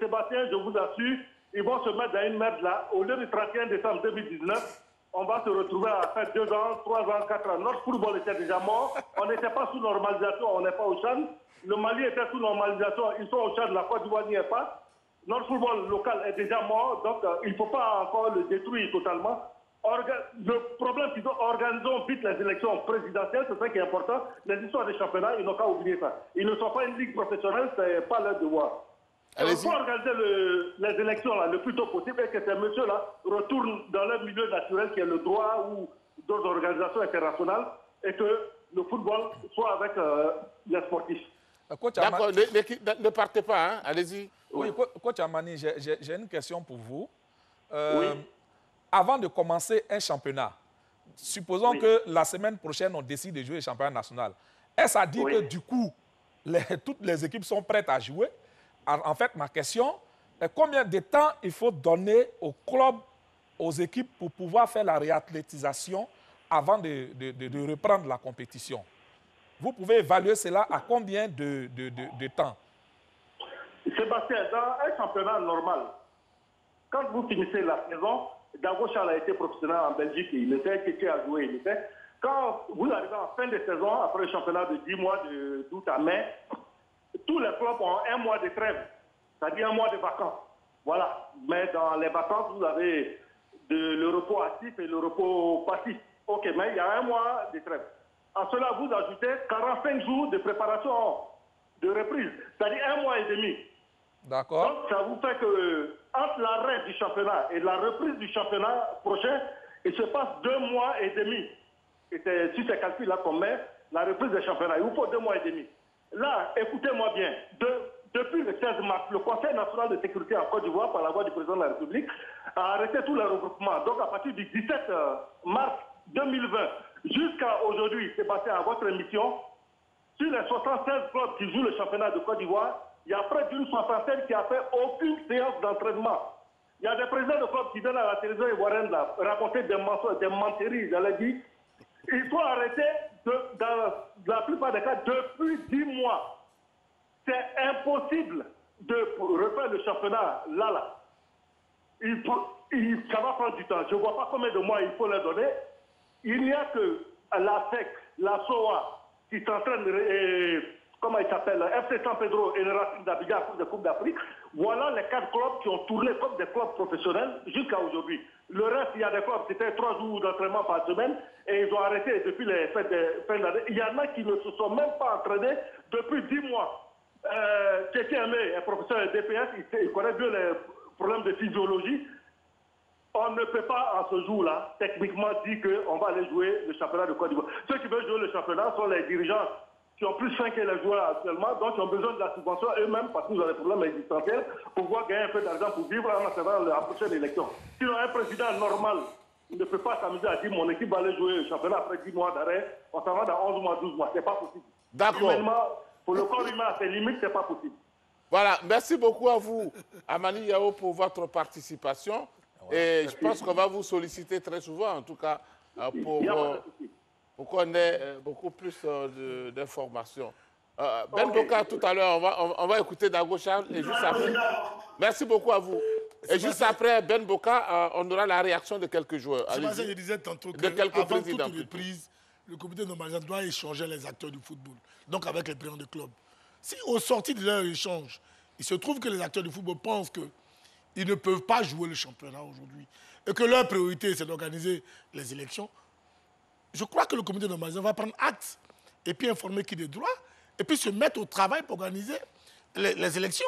Sébastien, je vous assure, ils vont se mettre dans une merde là. Au lieu du 31 décembre 2019, on va se retrouver à faire 2 ans, 3 ans, 4 ans. Notre football était déjà mort. On n'était pas sous normalisation, on n'est pas au Tchad. Le Mali était sous normalisation, ils sont au Tchad, la Côte d'Ivoire n'y est pas. Notre football local est déjà mort, donc il ne faut pas encore le détruire totalement. Le problème, c'est organisons vite les élections présidentielles, c'est ça qui est important. Les histoires des championnats, ils n'ont qu'à oublier ça. Ils ne sont pas une ligue professionnelle, ce n'est pas leur devoir. Il faut organiser les élections là, le plus tôt possible et que ces messieurs-là retournent dans leur milieu naturel qui est le droit ou d'autres organisations internationales et que le football soit avec les sportifs. D'accord, ne partez pas, hein? Allez-y. Oui, coach Amani, j'ai une question pour vous. Oui. Avant de commencer un championnat, supposons que la semaine prochaine, on décide de jouer le championnat national. Est-ce à dire que du coup, toutes les équipes sont prêtes à jouer? En fait, ma question est combien de temps il faut donner aux clubs, aux équipes pour pouvoir faire la réathlétisation avant de reprendre la compétition? Vous pouvez évaluer cela à combien de temps? Sébastien, dans un championnat normal, quand vous finissez la saison, Dago Charles a été professionnel en Belgique, il était quelqu'un à jouer, il était. Quand vous arrivez en fin de saison, après le championnat de 10 mois, d'août à mai, tous les clubs ont 1 mois de trêve, c'est-à-dire 1 mois de vacances. Voilà. Mais dans les vacances, vous avez le repos actif et le repos passif. OK, mais il y a 1 mois de trêve. À cela, vous ajoutez 45 jours de préparation de reprise, c'est-à-dire 1 mois et demi. D'accord. Donc, ça vous fait que entre l'arrêt du championnat et la reprise du championnat prochain, il se passe 2 mois et demi. Et c'est sur ces calculs-là qu'on met la reprise du championnat. Il vous faut 2 mois et demi. Là, écoutez-moi bien, depuis le 16 mars, le Conseil national de sécurité en Côte d'Ivoire, par la voix du président de la République, a arrêté tous les regroupements. Donc, à partir du 17 mars 2020 jusqu'à aujourd'hui, Sébastien, à votre émission, sur les 76 clubs qui jouent le championnat de Côte d'Ivoire, il y a près d'une soixantaine qui n'a fait aucune séance d'entraînement. Il y a des présidents de clubs qui viennent à la télévision ivoirienne là, raconter des mensonges, des menteries. J'allais dire, il faut arrêter, dans la plupart des cas, depuis 10 mois. C'est impossible de refaire le championnat là. Ça va prendre du temps. Je ne vois pas combien de mois il faut leur donner. Il n'y a que la SEC, la SOA, qui s'entraînent, comment il s'appelle, FC San Pedro et le Racing d'Abidjan à cause de Coupe d'Afrique. Voilà les 4 clubs qui ont tourné comme des clubs professionnels jusqu'à aujourd'hui. Le reste, il y a des clubs, c'était 3 jours d'entraînement par semaine et ils ont arrêté depuis les fêtes de fin d'année. Il y en a qui ne se sont même pas entraînés depuis 10 mois. Tchéké Aimé est professeur de DPS, il connaît bien les problèmes de physiologie. On ne peut pas, en ce jour-là, techniquement dire qu'on va aller jouer le championnat de Côte d'Ivoire. Ceux qui veulent jouer le championnat sont les dirigeants qui ont plus faim que les joueurs actuellement, donc ils ont besoin de la subvention eux-mêmes parce qu'ils ont des problèmes existentiels pour pouvoir gagner un peu d'argent pour vivre en attendant la prochaine élection. Sinon, un président normal ne peut pas s'amuser à dire mon équipe va aller jouer le championnat après 10 mois d'arrêt, on s'en va dans 11 mois, 12 mois. C'est pas possible. D'accord. Pour le corps humain, à ses limites, c'est pas possible. Voilà, merci beaucoup à vous, Amani Yao, pour votre participation. Et je pense qu'on va vous solliciter très souvent, en tout cas, pour qu'on ait beaucoup plus d'informations. Ben Boka, tout à l'heure, on va écouter Dago Charles et juste après. Merci beaucoup à vous. Et juste après Ben Boka, on aura la réaction de quelques joueurs. C'est pour ça que je disais tantôt de quelques avant présidents. toute reprise, le comité de normalisation doit échanger les acteurs du football, donc avec les présidents de club. Si au sorti de leur échange, il se trouve que les acteurs du football pensent qu'ils ne peuvent pas jouer le championnat aujourd'hui et que leur priorité, c'est d'organiser les élections, je crois que le comité de normalisation va prendre acte et puis informer qui des droits, et puis se mettre au travail pour organiser les élections.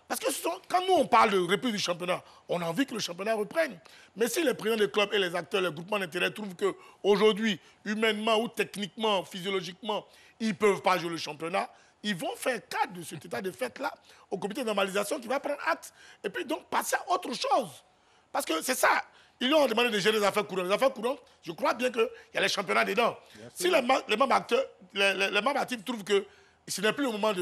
Parce que quand nous, on parle de reprise du championnat, on a envie que le championnat reprenne. Mais si les présidents des clubs et les acteurs, les groupements d'intérêt trouvent qu'aujourd'hui, humainement ou techniquement, physiologiquement, ils ne peuvent pas jouer le championnat, ils vont faire cas de cet état de fait-là au comité de normalisation qui va prendre acte et puis donc passer à autre chose. Parce que c'est ça. Ils leur ont demandé de gérer les affaires courantes. Les affaires courantes, je crois bien qu'il y a les championnats dedans. Si les membres acteurs, les membres actifs trouvent que ce n'est plus le moment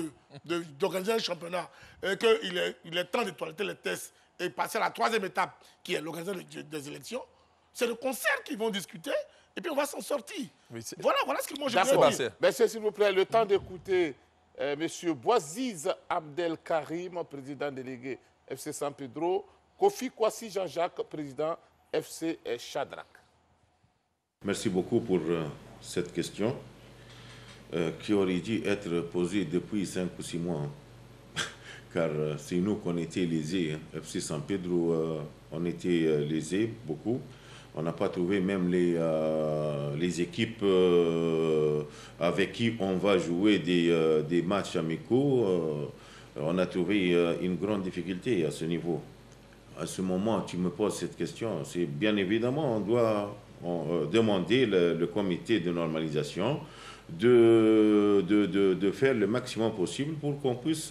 d'organiser un championnat, qu'il est temps de toiletter les tests et passer à la troisième étape, qui est l'organisation des élections, c'est le concert qu'ils vont discuter et puis on va s'en sortir. Voilà ce que moi je veux dire. Merci, s'il vous plaît. Le temps d'écouter M. Bouaziz Abdel Karim, président délégué FC San Pedro, Kofi Kwasi Jean-Jacques, président FC Shadrack. Merci beaucoup pour cette question qui aurait dû être posée depuis 5 ou 6 mois. Car c'est nous qu'on était lésés. FC San Pedro, on était lésés beaucoup. On n'a pas trouvé même les équipes avec qui on va jouer des matchs amicaux. On a trouvé une grande difficulté à ce niveau. À ce moment, tu me poses cette question. C'est bien évidemment, on doit demander le comité de normalisation de faire le maximum possible pour qu'on puisse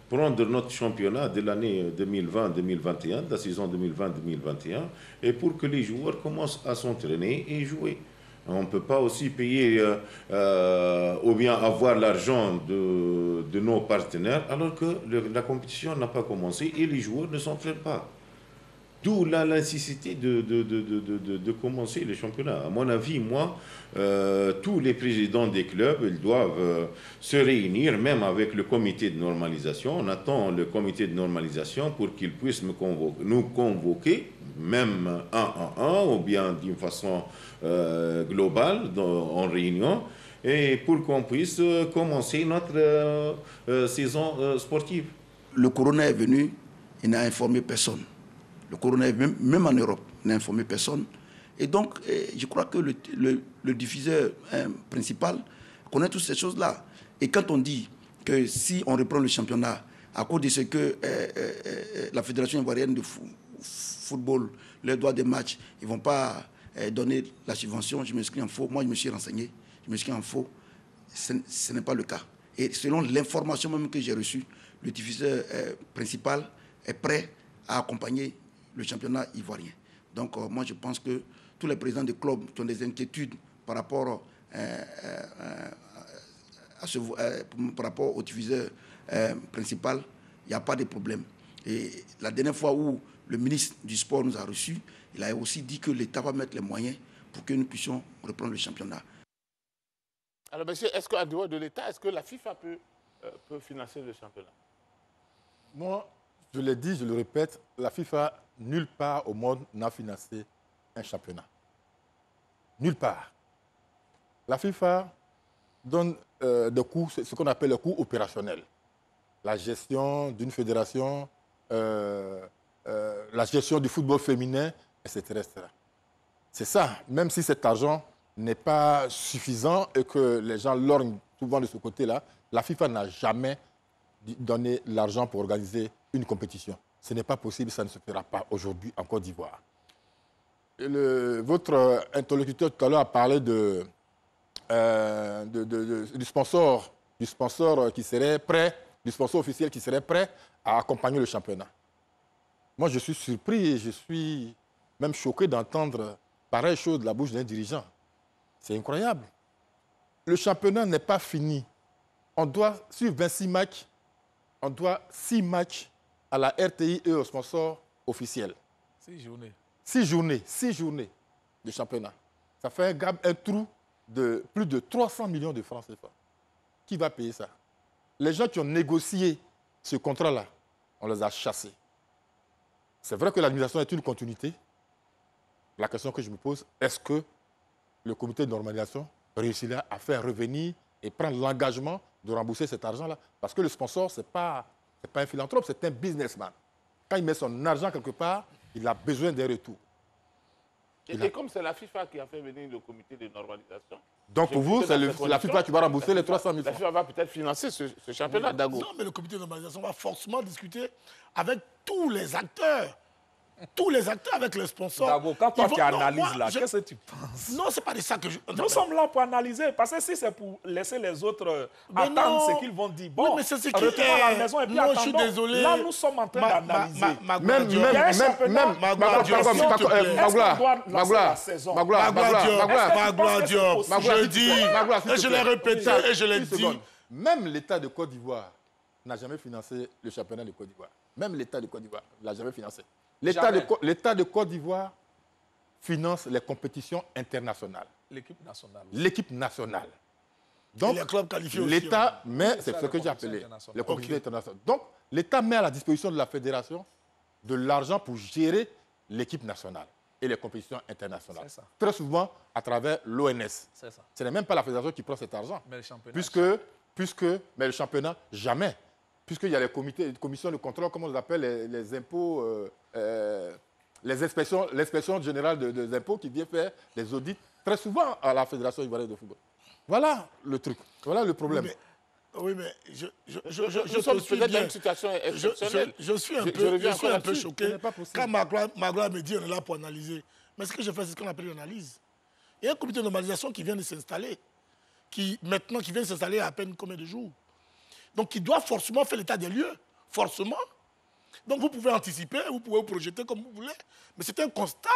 prendre notre championnat de l'année 2020-2021, de la saison 2020-2021, et pour que les joueurs commencent à s'entraîner et jouer. On ne peut pas aussi payer ou bien avoir l'argent de nos partenaires alors que la compétition n'a pas commencé et les joueurs ne s'entraînent pas. D'où la nécessité de commencer le championnat. À mon avis, moi, tous les présidents des clubs, ils doivent se réunir, même avec le comité de normalisation. On attend le comité de normalisation pour qu'il puisse nous convoquer, même un à un, ou bien d'une façon globale, en réunion, et pour qu'on puisse commencer notre saison sportive. Le corona est venu, il n'a informé personne. Le coronavirus, même en Europe, n'a informé personne. Et donc, je crois que le diffuseur principal connaît toutes ces choses-là. Et quand on dit que si on reprend le championnat, à cause de ce que la Fédération ivoirienne de football leur doit des matchs, ils ne vont pas donner la subvention, je m'inscris en faux. Moi, je me suis renseigné, je m'inscris en faux. Ce n'est pas le cas. Et selon l'information même que j'ai reçue, le diffuseur principal est prêt à accompagner le championnat ivoirien. Donc, moi, je pense que tous les présidents des clubs qui ont des inquiétudes par rapport, par rapport au diffuseur principal, il n'y a pas de problème. Et la dernière fois où le ministre du Sport nous a reçus, il a aussi dit que l'État va mettre les moyens pour que nous puissions reprendre le championnat. Alors, monsieur, est-ce qu'en dehors de l'État, est-ce que la FIFA peut financer le championnat? Moi, je l'ai dit, je le répète, la FIFA, nulle part au monde n'a financé un championnat. Nulle part. La FIFA donne des coûts, ce qu'on appelle le coût opérationnel. La gestion d'une fédération, la gestion du football féminin, etc. etc. C'est ça, même si cet argent n'est pas suffisant et que les gens lorgnent souvent de ce côté-là, la FIFA n'a jamais donné l'argent pour organiser une compétition. Ce n'est pas possible, ça ne se fera pas aujourd'hui en Côte d'Ivoire. Votre interlocuteur tout à l'heure a parlé du sponsor qui serait prêt, du sponsor officiel qui serait prêt à accompagner le championnat. Moi, je suis surpris et je suis même choqué d'entendre pareille chose de la bouche d'un dirigeant. C'est incroyable. Le championnat n'est pas fini. On doit, sur 26 matchs, on doit 6 matchs à la RTI et au sponsor officiel. 6 journées. 6 journées de championnat. Ça fait un trou de plus de 300 millions de francs CFA. Qui va payer ça? Les gens qui ont négocié ce contrat-là, on les a chassés. C'est vrai que l'administration est une continuité. La question que je me pose, est-ce que le comité de normalisation réussira à faire revenir et prendre l'engagement de rembourser cet argent-là? Parce que le sponsor, ce n'est pas un philanthrope, c'est un businessman. Quand il met son argent quelque part, il a besoin d'un retour. Et comme c'est la FIFA qui a fait venir le comité de normalisation. Donc pour vous, c'est la FIFA qui va rembourser les 300 000 La FIFA va peut-être financer ce championnat, Dago. Non, mais le comité de normalisation va forcément discuter avec tous les acteurs. Tous les acteurs avec les sponsors. Dago, quand toi tu analyses là, qu'est-ce que tu penses? Non, c'est pas de ça que je... Nous sommes là pour analyser, parce que si c'est pour laisser les autres attendre ce qu'ils vont dire, bon, oui, mais c'est ce qui retournons à la maison et puis attendons. Je suis désolé. Là, nous sommes en train d'analyser. Je l'ai répété et je l'ai dit. Même l'État de Côte d'Ivoire n'a jamais financé le championnat de Côte d'Ivoire. Même l'État de Côte d'Ivoire ne l'a jamais financé. L'État de Côte d'Ivoire finance les compétitions internationales. L'équipe nationale. L'équipe nationale. Donc, les clubs qualifiés aussi. L'État met, c'est ce que j'ai appelé les compétitions internationales. Donc, l'État met à la disposition de la fédération de l'argent pour gérer l'équipe nationale et les compétitions internationales. Très souvent à travers l'ONS. Ce n'est même pas la fédération qui prend cet argent. Mais le championnat. Mais le championnat, jamais. Puisqu'il y a les commissions de contrôle, comment on les appelle, les impôts, l'inspection générale des impôts qui vient faire des audits très souvent à la Fédération ivoirienne de football. Voilà le truc, voilà le problème. Oui, mais je suis peut-être dans une situation exceptionnelle. Je suis un peu choqué quand Magloire me dit on est là pour analyser. Mais ce que je fais, c'est ce qu'on appelle l'analyse. Il y a un comité de normalisation qui vient de s'installer, qui vient de s'installer à peine combien de jours. Donc, il doit forcément faire l'état des lieux, forcément. Donc, vous pouvez anticiper, vous pouvez vous projeter comme vous voulez. Mais c'est un constat.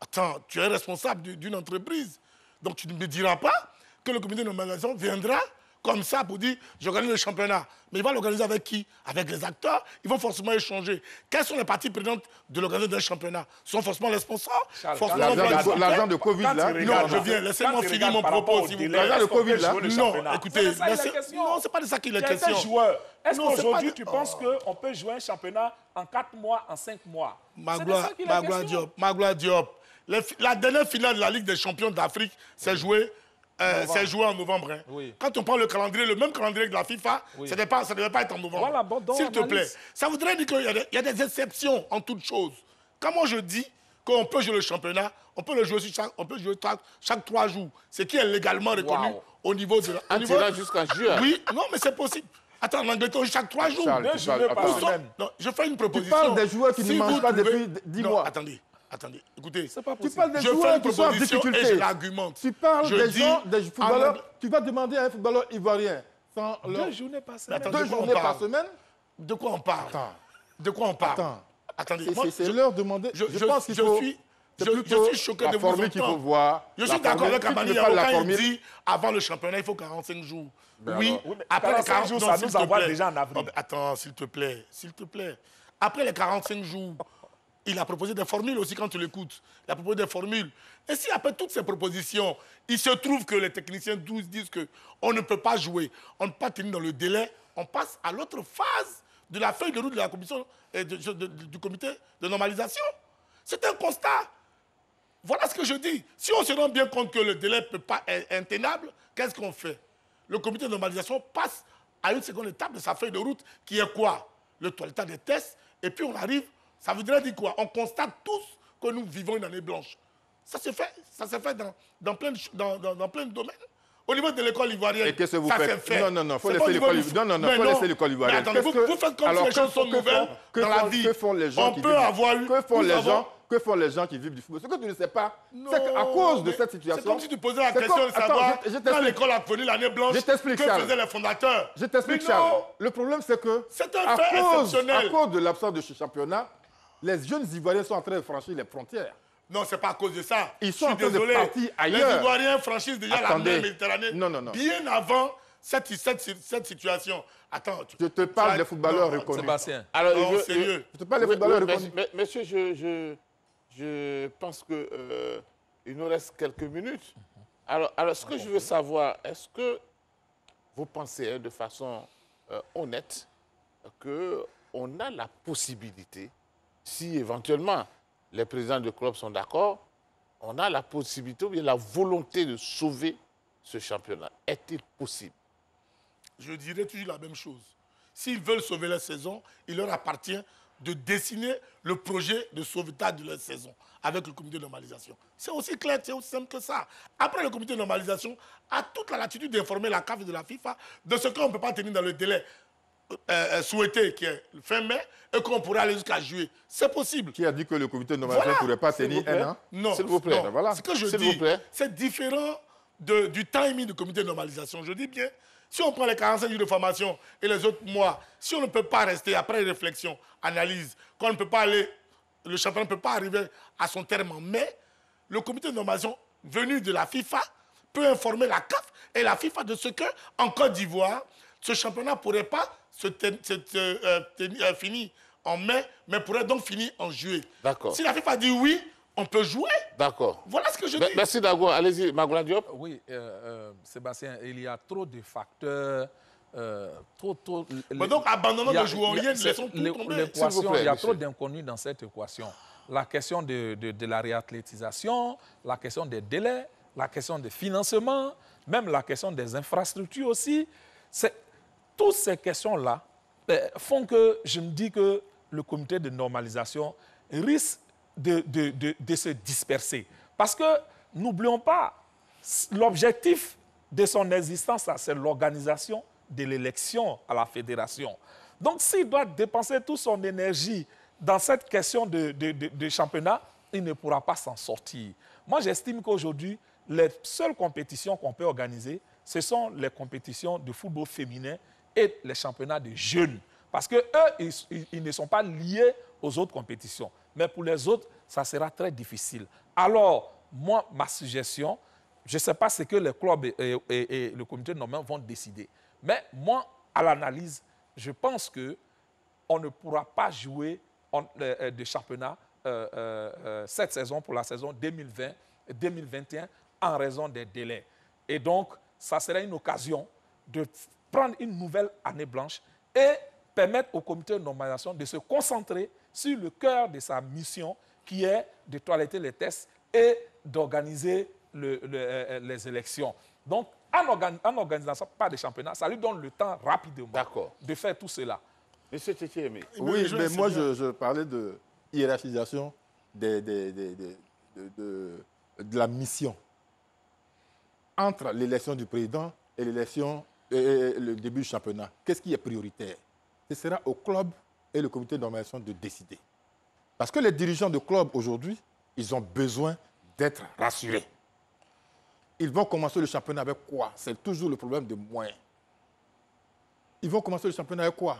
Attends, tu es responsable d'une entreprise. Donc, tu ne me diras pas que le comité de normalisation viendra comme ça pour dire j'organise le championnat. Mais il va l'organiser avec qui? Avec les acteurs. Ils vont forcément échanger. Quelles sont les parties prenantes de l'organisation d'un championnat? Ce sont forcément les sponsors. L'argent de Covid, là. Non, je viens. Laissez-moi finir mon propos, s'il vous plaît. L'argent de Covid, là. Non, écoutez. Non, c'est pas de ça qu'il est question. Est-ce qu'aujourd'hui, tu penses qu'on peut jouer un championnat en 4 mois, en 5 mois? Magloire Diop. La dernière finale de la Ligue des champions d'Afrique s'est jouée en novembre. Hein. Oui. Quand on prend le calendrier, le même calendrier que la FIFA, ça ne devait pas être en novembre. Voilà, s'il te plaît. Ça voudrait dire qu'il y a des exceptions en toutes choses. Quand moi je dis qu'on peut jouer le championnat, on peut le jouer chaque 3 jours. Ce qui est légalement reconnu au niveau de la... jusqu'à juin. Oui, non, mais c'est possible. Attends, en Angleterre, on joue chaque 3 jours. Non, je fais une proposition. Tu parles des joueurs qui ne mangent pas depuis 10 mois. Attendez, écoutez. C'est pas possible. Tu parles des joueurs qui sont en difficulté. Et je l'argumente. Tu parles des footballeurs. Tu vas demander à un footballeur ivoirien sans 2 journées par semaine. 2 journées par semaine. De quoi on parle? De quoi on parle? Attendez. C'est leur demander. Je pense qu'il faut... Je suis choqué de vous entendre. Je suis d'accord avec Amani quand il dit avant le championnat, il faut 45 jours. Oui, après les 45 jours, ça nous envoie déjà en avril. Attends, s'il te plaît. Après les 45 jours, il a proposé des formules aussi quand tu l'écoutes. Il a proposé des formules. Et si après toutes ces propositions, il se trouve que les techniciens 12 disent qu'on ne peut pas jouer, on ne peut pas tenir dans le délai, on passe à l'autre phase de la feuille de route de la commission du comité de normalisation. C'est un constat. Voilà ce que je dis. Si on se rend bien compte que le délai peut pas être intenable, qu'est-ce qu'on fait? Le comité de normalisation passe à une seconde étape de sa feuille de route qui est quoi? Le toilettage des tests. Et puis on arrive, ça voudrait dire quoi? On constate tous que nous vivons une année blanche. Ça se fait dans plein de domaines. Au niveau de l'école ivoirienne, et qu'est-ce que vous faites? Non, faut laisser l'école ivoirienne. Attendez, vous faites comme si les choses sont nouvelles dans la vie. Que font les gens Que font les gens qui vivent du football? Ce que tu ne sais pas, c'est qu'à cause de cette situation... C'est comme si tu posais la question de savoir, quand l'école a connu l'année blanche, que faisaient les fondateurs? Je t'explique, Charles. Le problème, c'est que, à cause de l'absence de ce championnat, les jeunes Ivoiriens sont en train de franchir les frontières. Non, c'est pas à cause de ça. Ils sont en train de partir ailleurs. Les Ivoiriens franchissent déjà la mer Méditerranée bien avant cette situation. Attends, je te parle des footballeurs reconnus. Sébastien. Alors, sérieux. Je te parle des footballeurs reconnus. Monsieur, je pense qu'il nous reste quelques minutes. Alors, ce que je veux savoir, est-ce que vous pensez de façon honnête qu'on a la possibilité, si éventuellement les présidents de clubs sont d'accord, on a la possibilité ou bien la volonté de sauver ce championnat? Est-il possible? Je dirais toujours la même chose. S'ils veulent sauver la saison, il leur appartient de dessiner le projet de sauvetage de la saison avec le comité de normalisation. C'est aussi clair, c'est aussi simple que ça. Après, le comité de normalisation a toute la latitude d'informer la CAF et de la FIFA de ce qu'on ne peut pas tenir dans le délai souhaité, qui est fin mai, et qu'on pourrait aller jusqu'à juillet. C'est possible. Qui a dit que le comité de normalisation ne pourrait pas tenir un an? Non, s'il vous plaît. Non. Voilà. Ce que je dis, c'est différent du timing du comité de normalisation. Je dis bien, si on prend les 45 jours de formation et les autres mois, si on ne peut pas rester après réflexion, analyse, qu'on ne peut pas aller, le championnat ne peut pas arriver à son terme en mai, le comité de normalisation venu de la FIFA peut informer la CAF et la FIFA de ce que, en Côte d'Ivoire, ce championnat ne pourrait pas se finir en mai, mais pourrait donc finir en juillet. D'accord. Si la FIFA dit oui, on peut jouer. D'accord. Voilà ce que je dis. Merci Dago. Allez-y, Magoula Diop. Oui, Sébastien, il y a trop de facteurs. Donc, abandonnons de jouer en rien, laissons tout tomber. Il y a trop d'inconnus dans cette équation. La question de la réathlétisation, la question des délais, la question des financements, même la question des infrastructures aussi. Toutes ces questions-là font que je me dis que le comité de normalisation risque de se disperser. Parce que, n'oublions pas, l'objectif de son existence, c'est l'organisation de l'élection à la fédération. Donc, s'il doit dépenser toute son énergie dans cette question de championnat, il ne pourra pas s'en sortir. Moi, j'estime qu'aujourd'hui, les seules compétitions qu'on peut organiser, ce sont les compétitions de football féminin et les championnats de jeunes. Parce qu'eux, ils ne sont pas liés aux autres compétitions. Mais pour les autres, ça sera très difficile. Alors, moi, ma suggestion, je ne sais pas ce que les clubs et le comité de normalisation vont décider. Mais moi, à l'analyse, je pense qu'on ne pourra pas jouer de championnat cette saison pour la saison 2020-2021 en raison des délais. Et donc, ça serait une occasion de prendre une nouvelle année blanche et permettre au comité de normalisation de se concentrer sur le cœur de sa mission qui est de toiletter les tests et d'organiser les élections. Donc, en organisant pas de championnat, ça lui donne le temps rapidement de faire tout cela. Monsieur Tchétchémé. Oui, mais moi, je parlais de hiérarchisation de la mission entre l'élection du président et le début du championnat. Qu'est-ce qui est prioritaire? Ce sera au club et le comité de normalisation de décider. Parce que les dirigeants de club aujourd'hui, ils ont besoin d'être rassurés. Ils vont commencer le championnat avec quoi? C'est toujours le problème de moyens. Ils vont commencer le championnat avec quoi?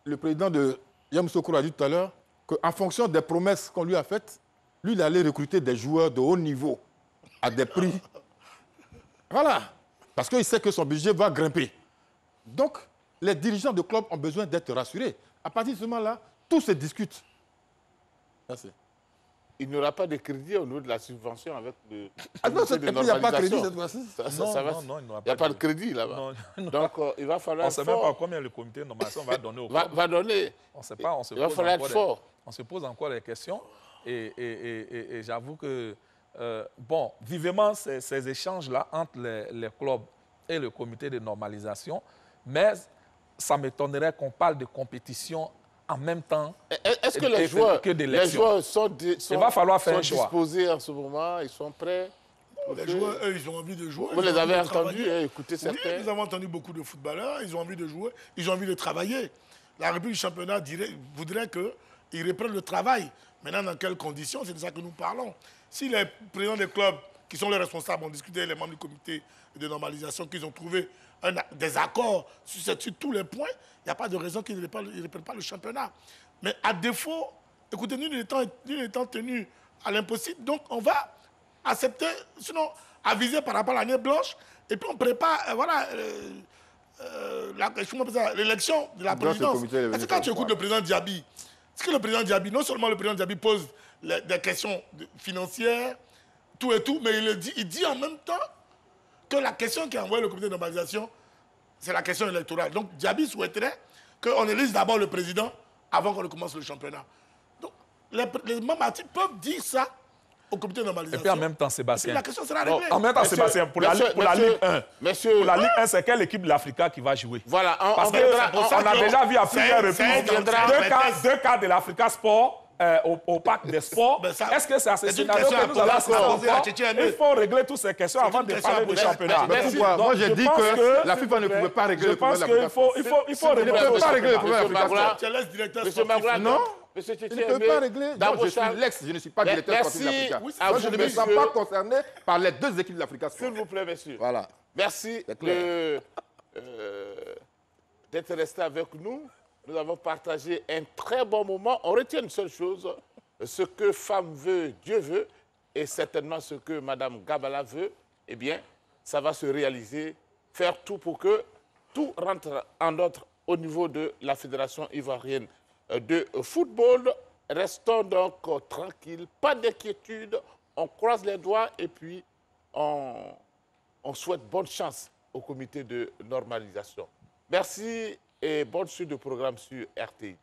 Le président de Yamoussoukro a dit tout à l'heure qu'en fonction des promesses qu'on lui a faites, lui, il allait recruter des joueurs de haut niveau à des prix. Voilà. Parce qu'il sait que son budget va grimper. Donc, les dirigeants de club ont besoin d'être rassurés. À partir de ce moment-là, tout se discute. Merci. Il n'y aura pas de crédit au niveau de la subvention avec le comité de normalisation. Il n'y a pas de crédit cette fois-ci. Non, il n'y a pas de crédit là-bas. Donc, il va falloir on ne sait même pas combien le comité de normalisation va donner au club. Va donner. On ne sait pas. Il va falloir être fort. On se pose encore des questions. Et j'avoue que, bon, vivement ces échanges-là entre les clubs et le comité de normalisation, mais ça m'étonnerait qu'on parle de compétition en même temps. Est-ce que les joueurs sont disposés en ce moment? Ils sont prêts? Les joueurs, eux, ils ont envie de jouer. Vous les avez entendus, écoutez certains? Oui, nous avons entendu beaucoup de footballeurs. Ils ont envie de jouer, ils ont envie de travailler. La République du championnat voudrait qu'ils reprennent le travail. Maintenant, dans quelles conditions? C'est de ça que nous parlons. Si les présidents des clubs, qui sont les responsables, ont discuté avec les membres du comité de normalisation, qu'ils ont trouvé des accords sur tous les points, il n'y a pas de raison qu'ils ne reprennent pas le championnat. Mais à défaut, écoutez, nous étant tenus à l'impossible, donc on va accepter, sinon aviser par rapport à l'année blanche, et puis on prépare, l'élection de la présidence. Est-ce que quand tu écoutes le président Diaby, est-ce que le président Diaby, non seulement le président Diaby pose des questions financières, tout et tout, mais il dit en même temps que la question qui a envoyé le comité de normalisation, c'est la question électorale. Donc Diaby souhaiterait qu'on élise d'abord le président avant qu'on ne commence le championnat. Donc les membres peuvent dire ça au comité de normalisation. Et puis en même temps, Sébastien. La question sera réglée. En même temps, Sébastien, pour la Ligue 1, pour la Ligue 1, c'est quelle équipe de l'Africa qui va jouer? Voilà, parce qu'on a déjà vu à plusieurs reprises deux cas de l'Africa Sport. Au parc des sports. Est-ce que c'est à ce scénario que nous allons assister? Il faut régler toutes ces questions avant de parler du championnat. Moi, j'ai dit que la FIFA ne pouvait pas régler le problème de l'Africa Sport. Il faut régler le problème de l'Africa Sport. Monsieur Magloire, non. Monsieur Il ne peut pas régler. Je ne suis pas directeur sportif de l'Africa. Moi, je ne me sens pas concerné par les deux équipes de l'Africa Sport. S'il vous plaît, messieurs. Voilà. Merci d'être resté avec nous. Nous avons partagé un très bon moment. On retient une seule chose, ce que femme veut, Dieu veut, et certainement ce que Mme Gabala veut, eh bien, ça va se réaliser. Faire tout pour que tout rentre en ordre au niveau de la Fédération ivoirienne de football. Restons donc tranquilles, pas d'inquiétude. On croise les doigts et puis on souhaite bonne chance au comité de normalisation. Merci et bonne suite de programme sur RTI2.